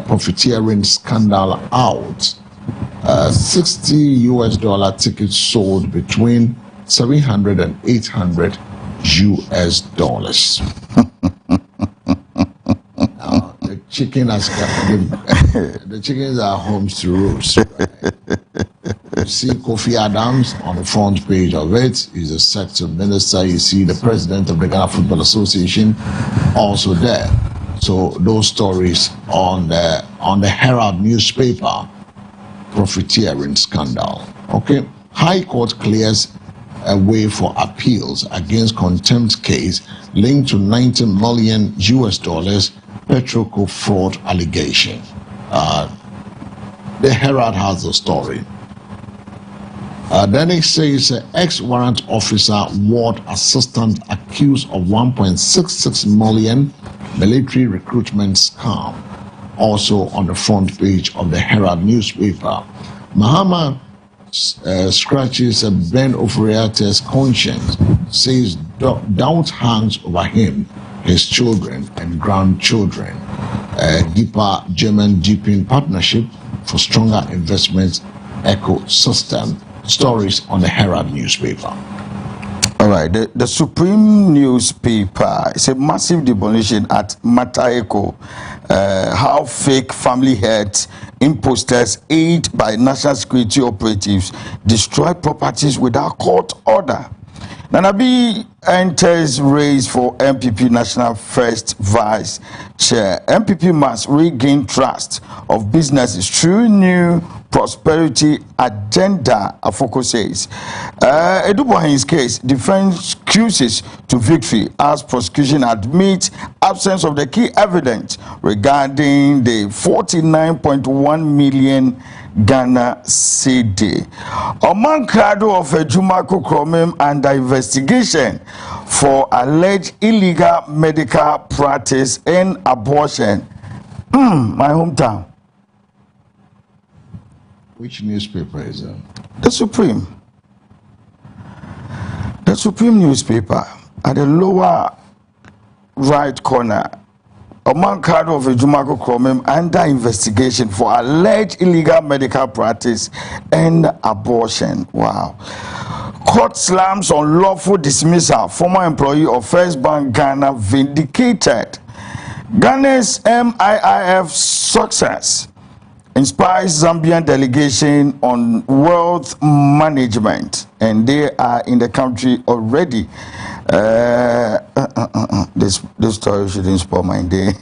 profiteering scandal out. $60 tickets sold between $700 and $800. The chickens are homes to roost. Right? You see Kofi Adams on the front page of it. He's a sector minister. You see the president of the Ghana Football Association also there. So those stories on the Herald newspaper, profiteering scandal. Okay, High Court clears a way for appeals against contempt case linked to $90 million Petroco fraud allegation. The Herald has the story. Then it says ex-warrant officer ward assistant accused of 1.66 million military recruitment scam. Also on the front page of the Herald newspaper. Mahama scratches Ben Oforiate's conscience, says doubt hangs over him, his children and grandchildren. Deeper German deepening partnership for stronger investment ecosystem. Stories on the Herald newspaper. All right, the Supreme newspaper is a massive demolition at Mataeko. How fake family heads, imposters, aid by national security operatives destroy properties without court order. Nanabi enters race for MPP National First Vice Chair. MPP must regain trust of businesses through new prosperity agenda, Afoko says. Eduboahin's case, defense cruises to victory as prosecution admits absence of the key evidence regarding the 49.1 million Ghana cedi. Oman Krado of Ejumako Kromim under investigation for alleged illegal medical practice and abortion. My hometown. Which newspaper is that? The Supreme. The Supreme newspaper at the lower right corner. Oman Krado of Ejumako Kromim under investigation for alleged illegal medical practice and abortion. Wow. Court slams on lawful dismissal. Former employee of First Bank Ghana vindicated. Ghana's MIIF success inspires Zambian delegation on wealth management, and they are in the country already. This story shouldn't spoil my day.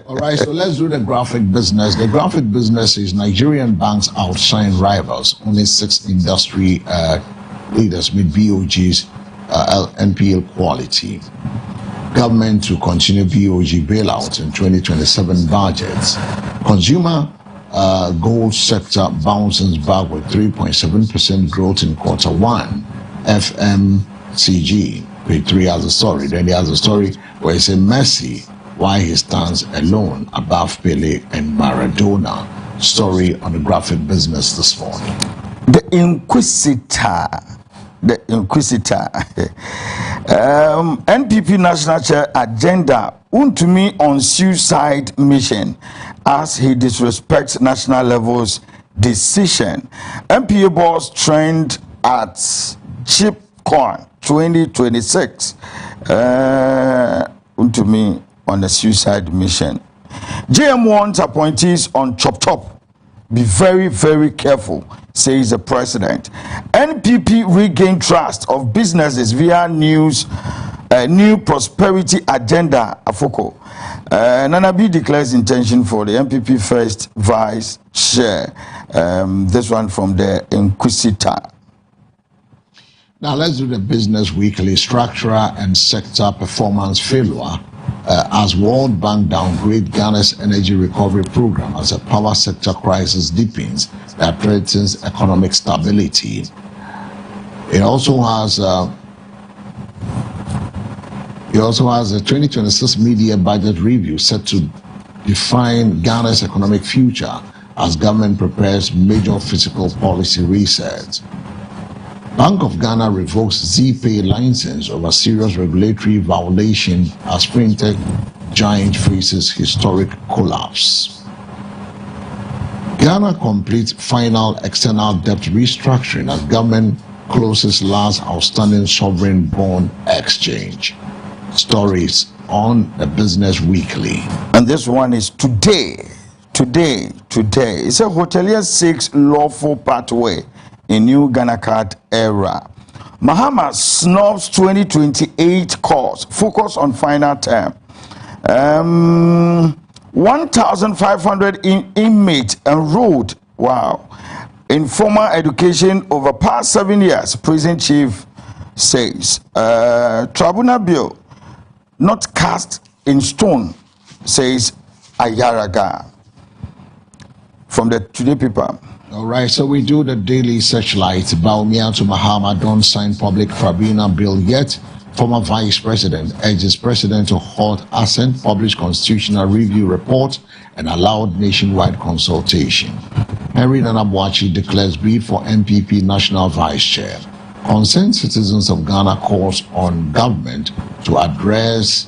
All right, so let's do the graphic business. The graphic business is Nigerian banks outshine rivals. Only 6 industry leaders meet BOG's NPL quality. Government to continue BOG bailout in 2027 budgets. Consumer gold sector bounces back with 3.7% growth in Q1. FMCG, page 3 has a story. Then he has a story where it's a Messi, why he stands alone above Pele and Maradona. Story on the graphic business this morning. The Inquisitor. NPP National Chair agenda Untumi on suicide mission as he disrespects national levels decision. MPA boss trend at ChipCon 2026. Untumi on the suicide mission. JM wants appointees on Chop. Be very, very careful, says the president. NPP regain trust of businesses via new prosperity agenda. Afoko. Nanabi declares intention for the NPP first vice chair. This one from the Inquisitor. Now let's do the business weekly. Structural and sector performance failure as World Bank downgrade Ghana's energy recovery program as a power sector crisis deepens that threatens economic stability. It also has a 2026 media budget review set to define Ghana's economic future as government prepares major fiscal policy resets. Bank of Ghana revokes ZPay license over serious regulatory violation as fintech giant faces historic collapse. Ghana completes final external debt restructuring as government closes last outstanding sovereign bond exchange. Stories on the Business Weekly. And this one is today. It's a hotelier seeks lawful pathway in new Ghana card era. Mahama snubs 2028 course, focus on final term. 1,500 inmates enrolled, wow, in formal education over past 7 years, prison chief says. Tribunal bill not cast in stone, says Ayaraga. From the Today paper. All right, so we do the daily searchlight. Baumia to Mahama don't sign public tribunal bill yet. Former vice president urges president to halt assent, publish constitutional review report, and allowed nationwide consultation. Henry Nanabuachi declares bid for NPP national vice chair. Concerned citizens of Ghana calls on government to address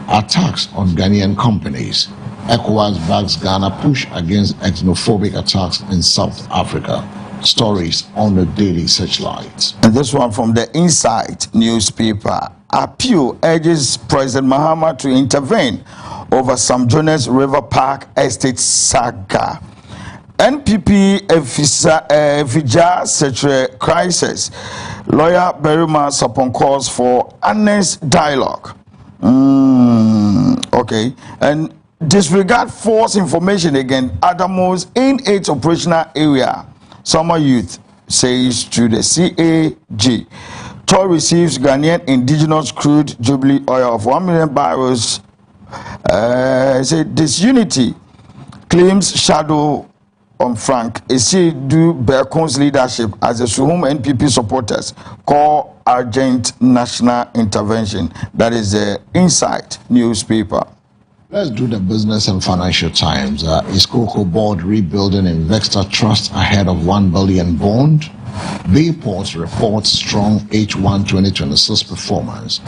attacks on Ghanaian companies. ECOWAS backs Ghana push against xenophobic attacks in South Africa. Stories on the Daily Searchlight. And this one from the Insight newspaper. Appeal urges President Mahama to intervene over Sam Jones River Park Estate saga. NPP Efija Secretary crisis. Lawyer Berima Sapon calls for honest dialogue. Okay. And disregard false information against Adamos in its operational area. Summer Youth says to the CAG. Tor receives Ghanaian indigenous crude Jubilee oil of 1 million barrels. Say disunity claims shadow on Frank Esidu Berkon's leadership as the Suhum NPP supporters call urgent national intervention. That is the Insight newspaper. Let's do the Business and Financial Times. Iscoco board rebuilding investor trust ahead of 1 billion bond. Bayport reports strong H1 2026 performance.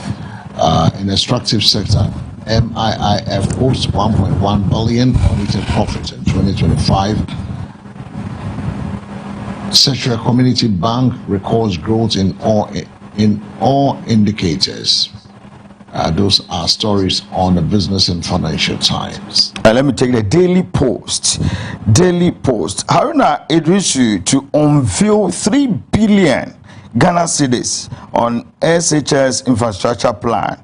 In extractive sector, MIIF posts 1.1 billion audited profits in 2025. Central Community Bank records growth in all indicators. Those are stories on the Business and Financial Times. Let me take the Daily Post. Daily Post. Haruna Idrisu to unveil 3 billion Ghana cedis on SHS infrastructure plan.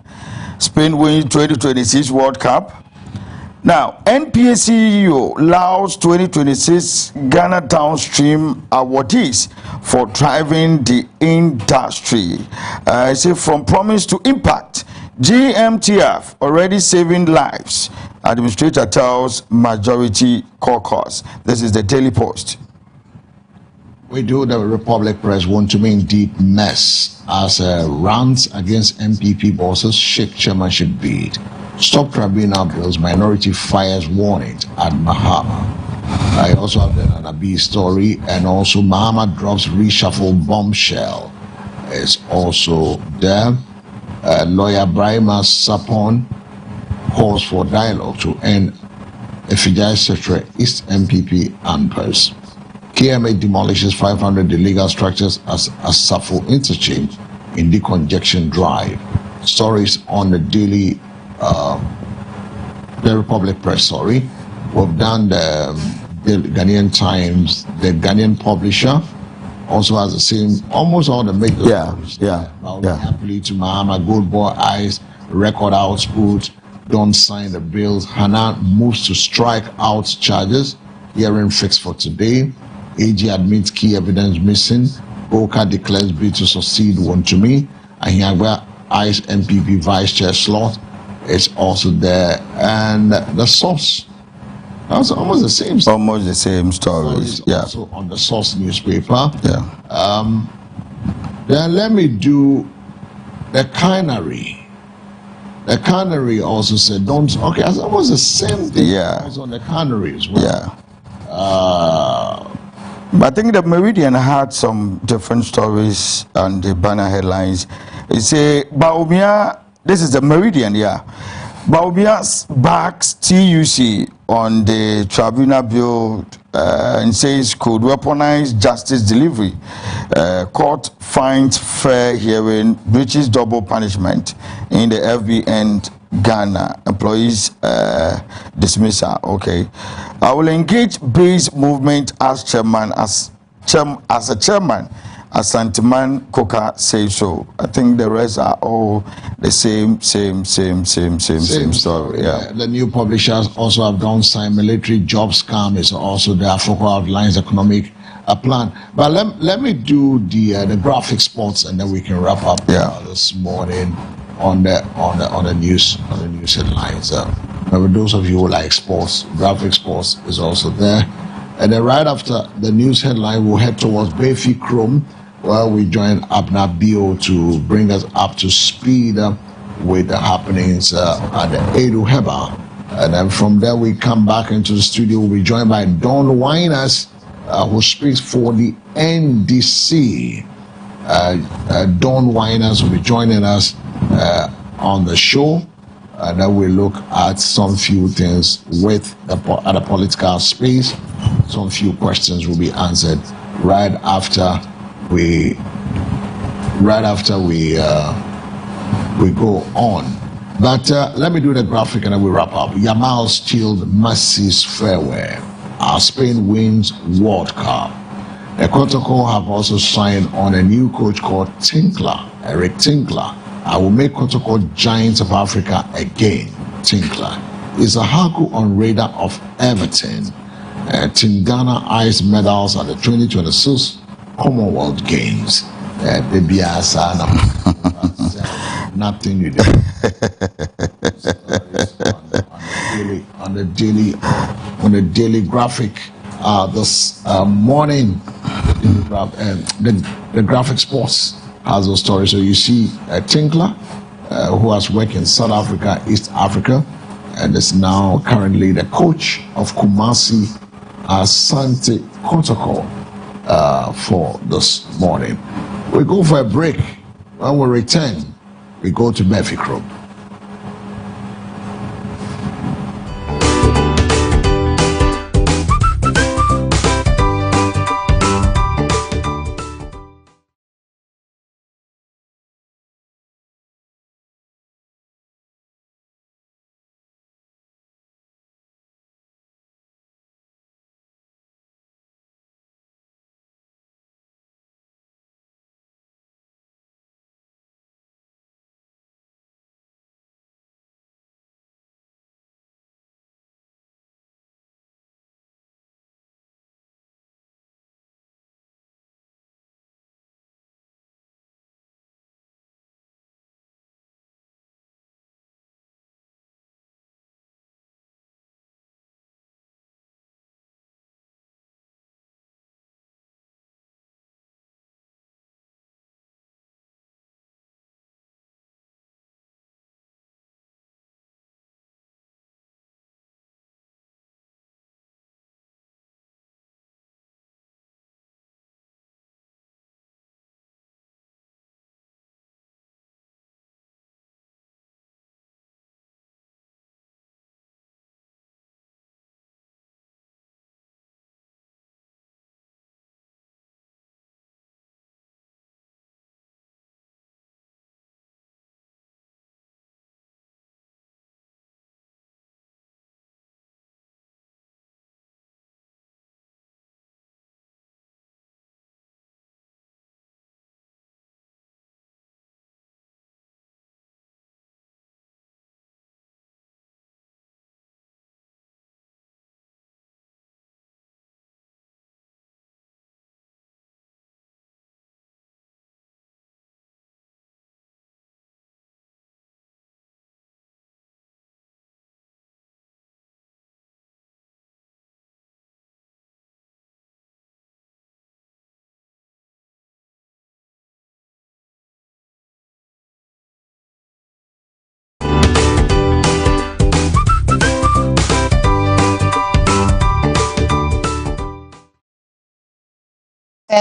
Spain wins 2026 World Cup. Now, NPA CEO allows 2026 Ghana Downstream awardees for driving the industry. I say from promise to impact. GMTF already saving lives. Administrator tells majority caucus. This is the Daily Post. We do the Republic Press want to mean deep mess as rants against MPP bosses shake chairmanship bid. Stop tribunal bills, minority fires warning at Mahama. I also have the Nanabi story, and also Mahama drops reshuffle bombshell. It's also there. Lawyer Brahima Sapon calls for dialogue to end Efijai Secretary East MPP ANPERS. KMA demolishes 500 illegal structures as a Safo interchange in the congestion drive. Stories on the daily, the Republic Press, sorry. We've done the Ghanaian Times, the Ghanaian publisher also has the same, almost all the major stories. Happily to Mahama, Gold Boy Eyes, record output, don't sign the bills. Hana moves to strike out charges. Hearing fixed for today. AG admits key evidence missing. Oka declares bid to succeed Wontumi. Ahiagwa Ice MPP Vice Chair slot is also there. And the source. That's almost the same story. Almost the same stories. Yeah. Also on the Source newspaper. Yeah. Then let me do the Canary. The Canary also said, don't. Okay, it's almost the same thing. Yeah. Also on the Canary as well. Yeah. But I think the Meridian had some different stories and the banner headlines. It say Baumia, this is the Meridian, yeah. Baumia backs TUC on the tribunal bill and says could weaponize justice delivery. Court finds fair hearing, breaches double punishment in the FBN Ghana employees dismissal. Okay, I will engage base movement as chairman as a chairman. As Santiman Koka says so. I think the rest are all the same story. Yeah. The new publishers also have done sign military job scam is also there. Focal outlines economic plan. But let me do the graphic sports and then we can wrap up this morning on the news headlines. For those of you who like sports, graphic sports is also there. And then right after the news headline, we'll head towards Bayfi Chrome, where we join Abna Bio to bring us up to speed with the happenings at the Edu Heba. And then from there, we come back into the studio. We'll be joined by Don Winers, who speaks for the NDC. Don Winers will be joining us on the show. And then we look at some few things with the political space. Some few questions will be answered right after we go on. But let me do the graphic and then we wrap up. Yamal steals Messi's farewell. Spain wins World Cup. The Kotoko have also signed on a new coach called Tinkler, Eric Tinkler. I will make Kotoko giants of Africa again. Tinkler is a Haku on radar of Everton. Team Ghana eyes medals at the 2026 Commonwealth Games. Nothing you do. On the daily graphic this morning. The graphic sports has those stories. So you see Tinkler, who has worked in South Africa, East Africa, and is now currently the coach of Kumasi Asante Kotoko for this morning. We go for a break. When we return, we go to Bayfi Chrome.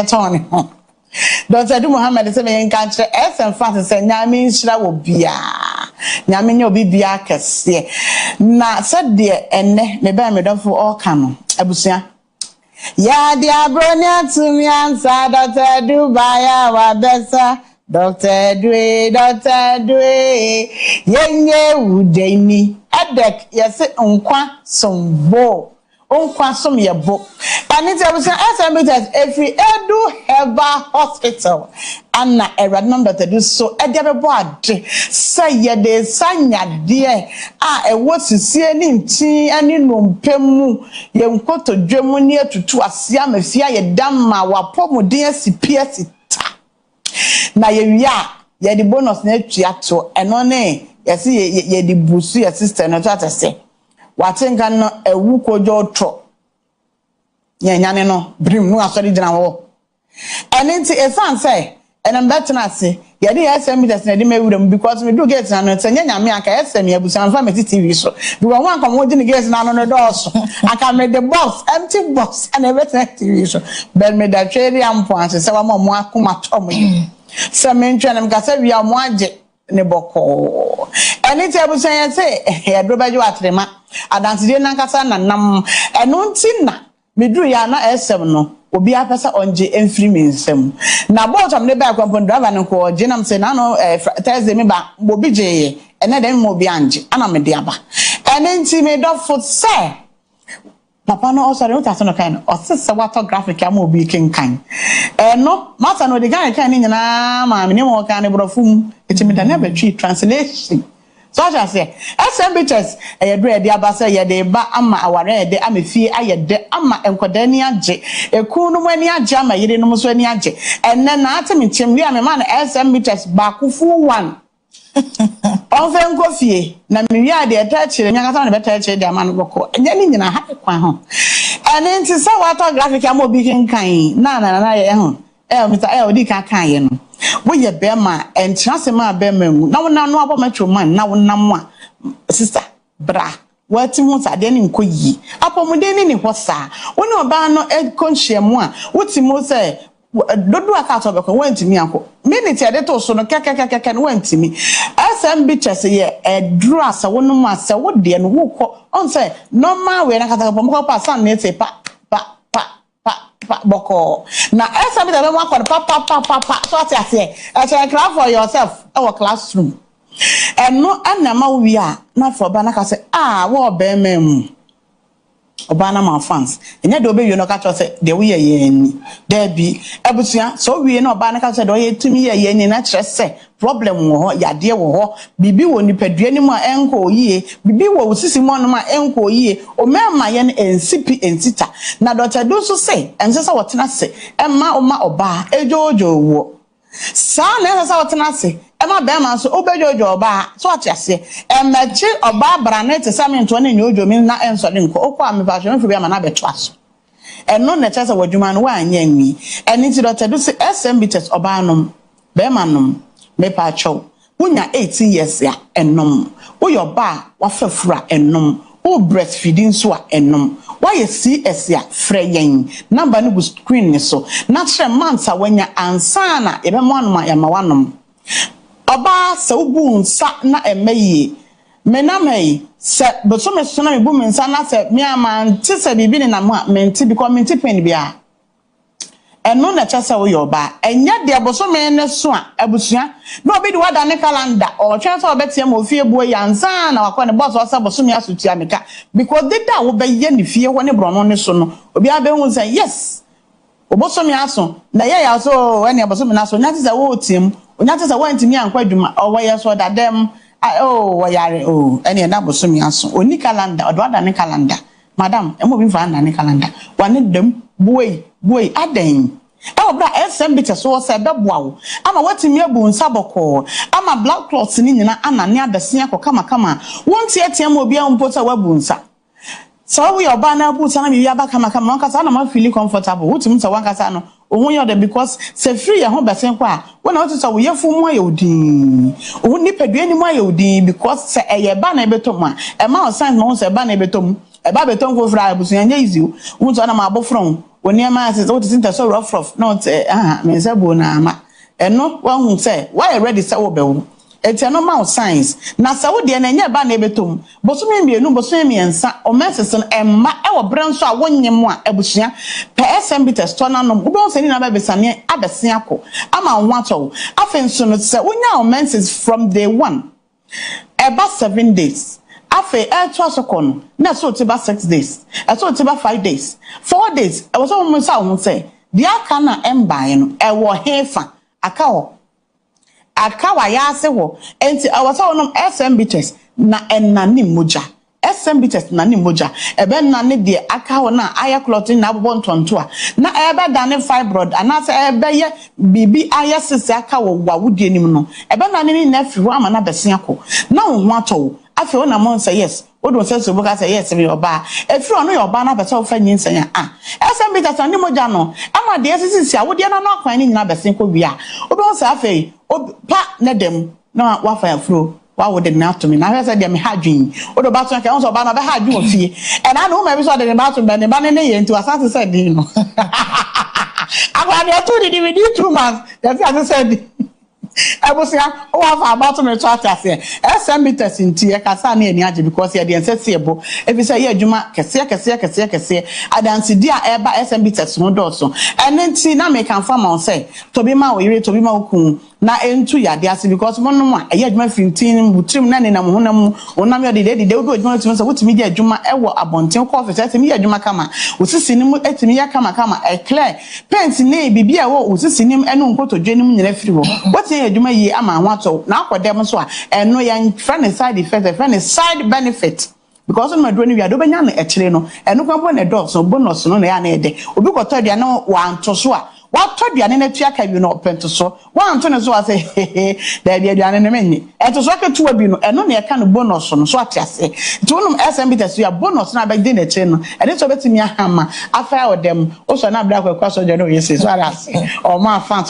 Tony. Dr. Du Muhammad say me nkanche SM fans say nyame nhyira wo bia nyame nye obi bia kese na said de enne me ba me dofo all kan abusua ya di abroni atumi ansa Dr. Du baya wa besa Dr. Dwe yenye udeni edek yesi nkwa sombo onkwa som yebo and it was SMS every edu Heba hospital anna era number to do so edebebo ade say ye de sanya de e wosisi ni ntin ani nompemu ye nkoto dwemu ni atutu ase amafia ye damma wapomuden asipia sita na ye wia ye di bonus na atuato eno ne ye se ye di busu ye sister no to atase watenga no ewu kojo tro nyane no brim no asori gina wo enenti efan say enem betena ase ye dey SM just na dey mewuram because me do get na no tanya nyame aka SM ya busan fa me TV so because one come wo dey get na no do so aka me the box empty box and everything TV so but me da trade am point say wa mo akoma tom se me ntwenem ka say wi am age ne boko enenti abusan ya say ya do baje watrema adanside na nkasa na nam eno ntina medru ya na SM no obi apesa onje emfiri mensem na bottom ne ba kwampo driver no ko je nam se na no Thursday me ba obi je ene dem mo bi anje ana me de aba ene nti me do foot say papa no osare utaso no kan osese wato graphic am obi kenkan no mata no de kan ni nyina ma me ne mo kan ne brofum etimi da na betwi translation so I say SM bitches e do e de abasa ye de ba ama aware e de amefie ayede ama enkoda ni age eku no mani age ama yire no so ani age enne na atemi chimri ame ma na SM bitches ba kufu 1 onfe nkofie na mi wi ade eta chire nya kasa na beta chire de ama no boko enya ni nyina ha kwa ho ene nti sa wato graphic am obi kenkan na ye ho Mr. Odi kan ye no wo ye be ma entrance ma be ma mu na wona no abomatwo man na wona mu a sister bra wati mu sa de ni nkoyi apomude ni ho sa woni oba no konhye mu a wuti mu se dodo aka to be ko wantimi anko minute ade to so no kekekeke no wantimi SM bitches ye edru asa wono mu asa wo de no wo ko on say normal we na kata ko mo pa san na te pa boko na SM bitches be akọ pa so ati e class for yourself our classroom no anama wi a na for ba na ka say wo be mem obana ma fans enya de obe no ka cho say de we ye ni there be ebusia so we na obana ka say de ye tumi ye ni na kire say problem wo ho yade wo ho bibi wo nipadua ni mu a enko yie bibi wo osisi mu no ma enko yie o mema ye na ensipi entita na Dr. Du so say ensesa wotena say emma oba ejojo wo sa na ensesa wotena say ema be ma so obejojo oba so atiase emechi oba branet samento na nyojo mi na enso de nko okwa me ba so mfi na be twaso eno na chese wadwuma no wa anya nwi eni ti Dr. Du say SM bitches oba nom be ma nom me pa chow unya 18 years ya enom uyo ba wafafura enom o breastfeeding so a enom why CS ya freyen number no screen ni so na tre months a wanya ansana ebe mo anoma ya ma wanom oba se ubu nsa na emeye menamei se boso me so na me bu nsa na se me ama nti se bibi ni na mo menti because menti pen bia eno na chasa wo yoba enya de boso me ne so a abusua na obi di wada ne calendar o chasa obetie ma ofie buo yansa na wakọ ne boss osa boso me asutua meka because the da wo be ye ne fie ho ne brono ne so no obi abehu say yes oboso me aso na ye ya so when e boso me na so nya tisa wo tim onya tisa wo ntimi ankwaduma o we ye so da dem wo yare ene na boso me aso oni calendar o wada ne calendar madam e mo bi fa na ne calendar wane dem boy aden bra SM bitches so say beboawo ama watimi abu nsaboko ama black cloth ni nyina anane abesia ko kama wonti etiam obi ampota wabu nsa so we oba na abu sana mi aba kama nkasa na ma feel comfortable wutim so wankasa no ohun yo de because se free ya ho besen kwa wona wotu wo yefu mu ayodin ohun ni padua ni mu ayodin because se eye ba na betom a ma o sign no se ba na betom e ba betom ko fra abusunya nya easy won so na ma abofron when your man says, oh, this is so rough, not means a bona. And no one who say, why ready so well. It's a normal science. Na Saudi and any ban ebetum, Bosumi, no Bosumi and Sa or Messon and Ma our brand so 1 year more ebushia per SMB test on no don't send in a baby Sanya Abessiaco. I'm on Watto. I think soon say we now menses from day 1 about 7 days. Afe twice a corner. Na so about 6 days. I saw about 5 days. 4 days. I was almost out say the Akana Mbino a war hefa a cow. Akawa ya se wo enti awasa wonom SMB test na enani moja SMB test na ni moja ebe na ne de aka ho na aya clotting na abobon tonto a na ebe dane fibroid anase ebe ye bibi aya sisi aka wo wawudie nim no ebe na ne na afi ho ama na bese akọ na wo ho atọ afi wo na mo say yes odo say so boka say yes be oba afi ono yo oba na bese wo fa nyinsan ya SMB test na ni moja no ama de sisi a wo de na no akwan ni nyina bese ko wi a obi wo say afi pa na dem na wa fire flow wa wo de na to me na he say dem hadwin odo ba to kan so ba na be hadwin ofie and I know maybe so de ba to be ne ba ne ye nti asase say din no agba de to di with 2 months they say said Ebusia o wa about me to atase SMB test nti e kasa na ani age because ye de ensese ebo if say ye adwuma kese adansi dia eba SMB test no do so enti na me kan farm on say to be ma o yire to be ma okun na entu yade ase because monno a ye adwuma 15 butrim na ne na mo honam onam yode de do adwuma tumi so wotumi de adwuma ewo abonten coffee say tumi adwuma kama osisi nim etumi ya kama e clear paint na bibia wo osisi nim eno nkoto dwenim nyina firi wo woti adwuma yi ama anwato na akodem so a eno ya friend side effect friend side benefit because on my drone we are do benya na ekire no eno kwampo na do so bonus no na ya na ede obi koto dia na wa nto so a what told you na tua ka bi no pento so one to ne so say da bi aduane ne menni eto so ka tuwa bi no eno na e ka no bonus no so atiase to unum SMB test ya bonus na ba de na che no e de so betimi ahama afa o dem o so na bra kwa so je no yesi so ara o ma fans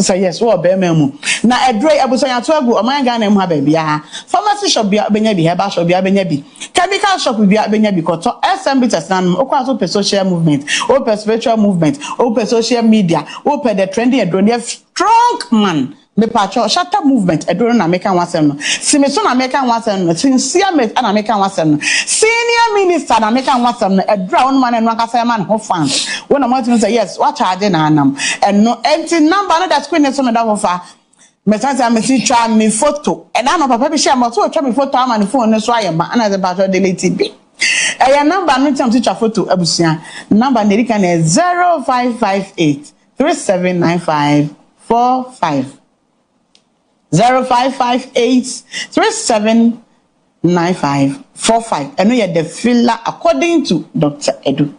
say yes wo be memu na edro abuso ya to agu o man ga na mu ha ba bia pharmacy shop bia benya bi herbal shop bia benya bi chemical shop bia benya bi koto SMB test na o kwa so social movement o spiritual movement o social media open the trendy and strong man me pacho shatter movement edoro na American wasem no simiso na American wasem no sincere mate na American wasem no senior minister na American wasem no edra on man no akasa man ho fans when am want to say yes what charge na anam and no empty number no that screen so me that for me say me see try me photo and I no papa be share me so try me photo am on phone no so ayeba and as about delete it your number no time teacher photo abusia number na 0558 379545 0558 379545 and we are the filler according to Dr. Edu.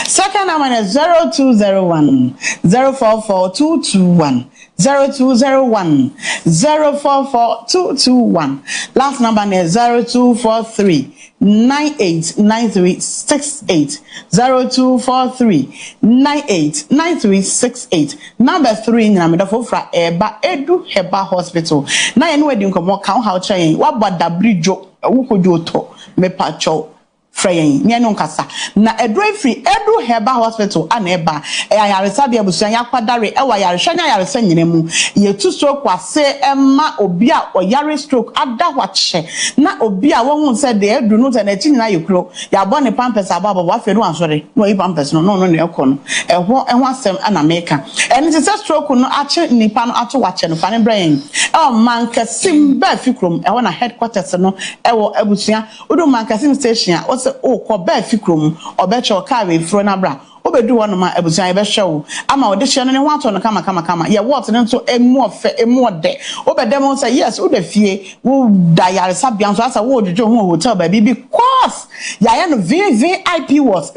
Second number is 0201 044221 0201 044221. Last number is 0243 989368 0243 989368. Number 3 na medafo fra eba Edu Heba Hospital. Na enu edi nkomo kan how train wa boda bridge wukojo to me pacho free nye no nkasa na edro free Edu Heba Hospital ana eba ayaresa bia busuan yakwadare ewa yarehwanya yaresa nyinemu yetu stroke kwase ema obi a oyare stroke adahwache na obi a won se de Edu no te na chi nyina yekro ya bo ne pampers ababa wa fe no ansore no yi pampers no ekọ no eho asem ana meka eni se stroke no ache nipa no ache wache no fane brain mankasim ba fikrom eho na headquarters no ewo abusuan odo mankasim station o ko ba fikrom obeche o carry fro na bra obedu wono ma abusuan be hwewo ama ode hye no ne ho ato no kama ye what ne nso emu ofe emu ode obedem say yes wo da fie wo da yare sabia nso asa wo dwodwo ho hotel ba bi because ya no VIP was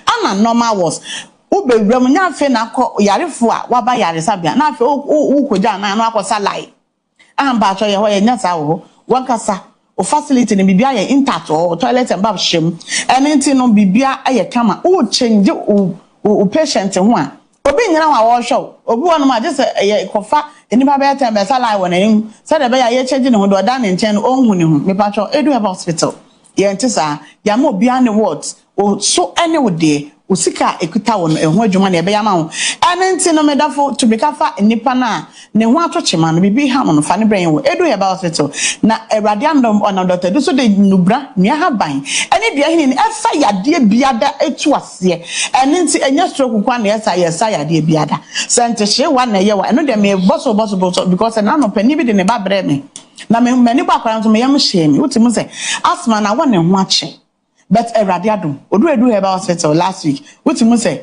ama normal was obewram nya afi na akọ yarefo a waba yare sabia na afi wo koja na no akosa lai amba cho ye ho ye nya sa wo wankasa o facility ni bibia ye intact or toilet and bath shim anything no bibia aye kama o change o patient ho a obi nyina wa wo hwe obi wonu ma just ye kofa enipa be time be salai won enim say de be ye change ne ho do da ne nchen o hu ne hu me patcho Edu Heba Hospital ye ntisa ya ma obi ane what o so any wo de usika ekuta wo no eho adwuma na ebe ya ma ho ene nti no medafo to be kafa nipa na ne ho atochema no bibi ha no fa ne brain wo edu ya ba hospital na Awurade andom ona doctor do so de nubra nua ha ban ene dua hini ne esa yade biada etu ase ene nti enya stroke kwa na esa yade biada sente hye wa na ye wa eno de me boso because na no pani bi de ne ba bre me na me mani ba kwa nso me yam hye me utimu se asma na wa ne ho ache but Awurade adom odu edu Heba hospital last week utimu se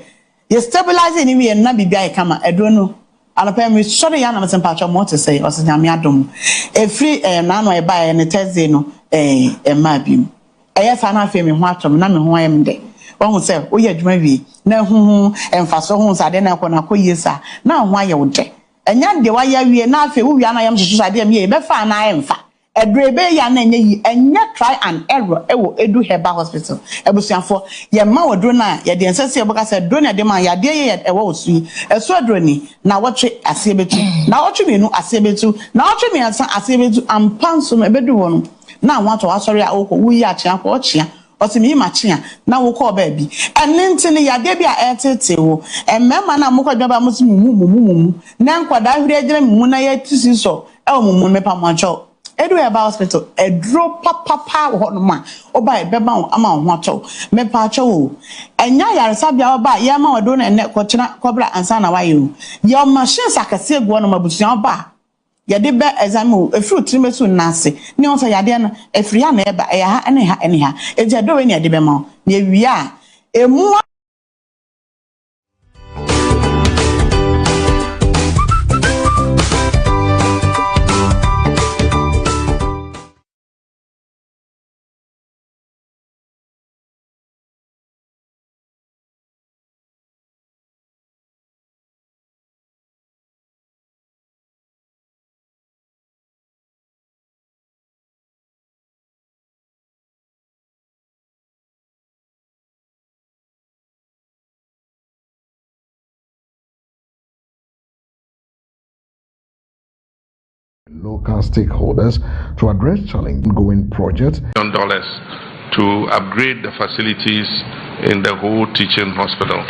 ye stabilize anyway na bibia e kama edu no anopa me sure ya na me sempacho mo to say osanyame adom efri na no e ba ne Thursday no ma bim eyesa na afi me ho atom na me ho ayem de won say oye adwuma wi na hu emfaso hu sade na ekona koyesa na ho aye wo de enya de wa ya wie na afi wo wi ana yam hyehyɛ sade me e be fa na ayemfa edrebe ya na enye yi enya try and error ewo edu Heba hospital ebusuafo ye ma wodro na ye de ensese ye boka se dro na de ma ya de ye ewo osu eso dro ni na wotwe asebetu na wotwe menu asebetu na wotwe mi ansa asebetu ampanso no ebedu wono na wanto wasori a okọ wuyi achia kwa ochia osimi ma chia na wokọ ba bi enne ne ya de bia etete wo emmema na mokọ dwaba mumu na nkwada hwere agire mumu na ya tisi so ewo mumu mepa mwancho edu Heba hospital edro papa ho no ma oba e beba ama ho acho me pa acho o enya yaresa bia oba ye ma odo na ene kochina kobra ansa na waye o ye machine sakase egu no mabusuan oba ye de be exam o efru trimesu nase ne on sa yade na efri ya na eba e ha ene ha eje do we ne de be ma ne wi a emu local stakeholders to address challenge ongoing projects dollars to upgrade the facilities in the whole teaching hospital.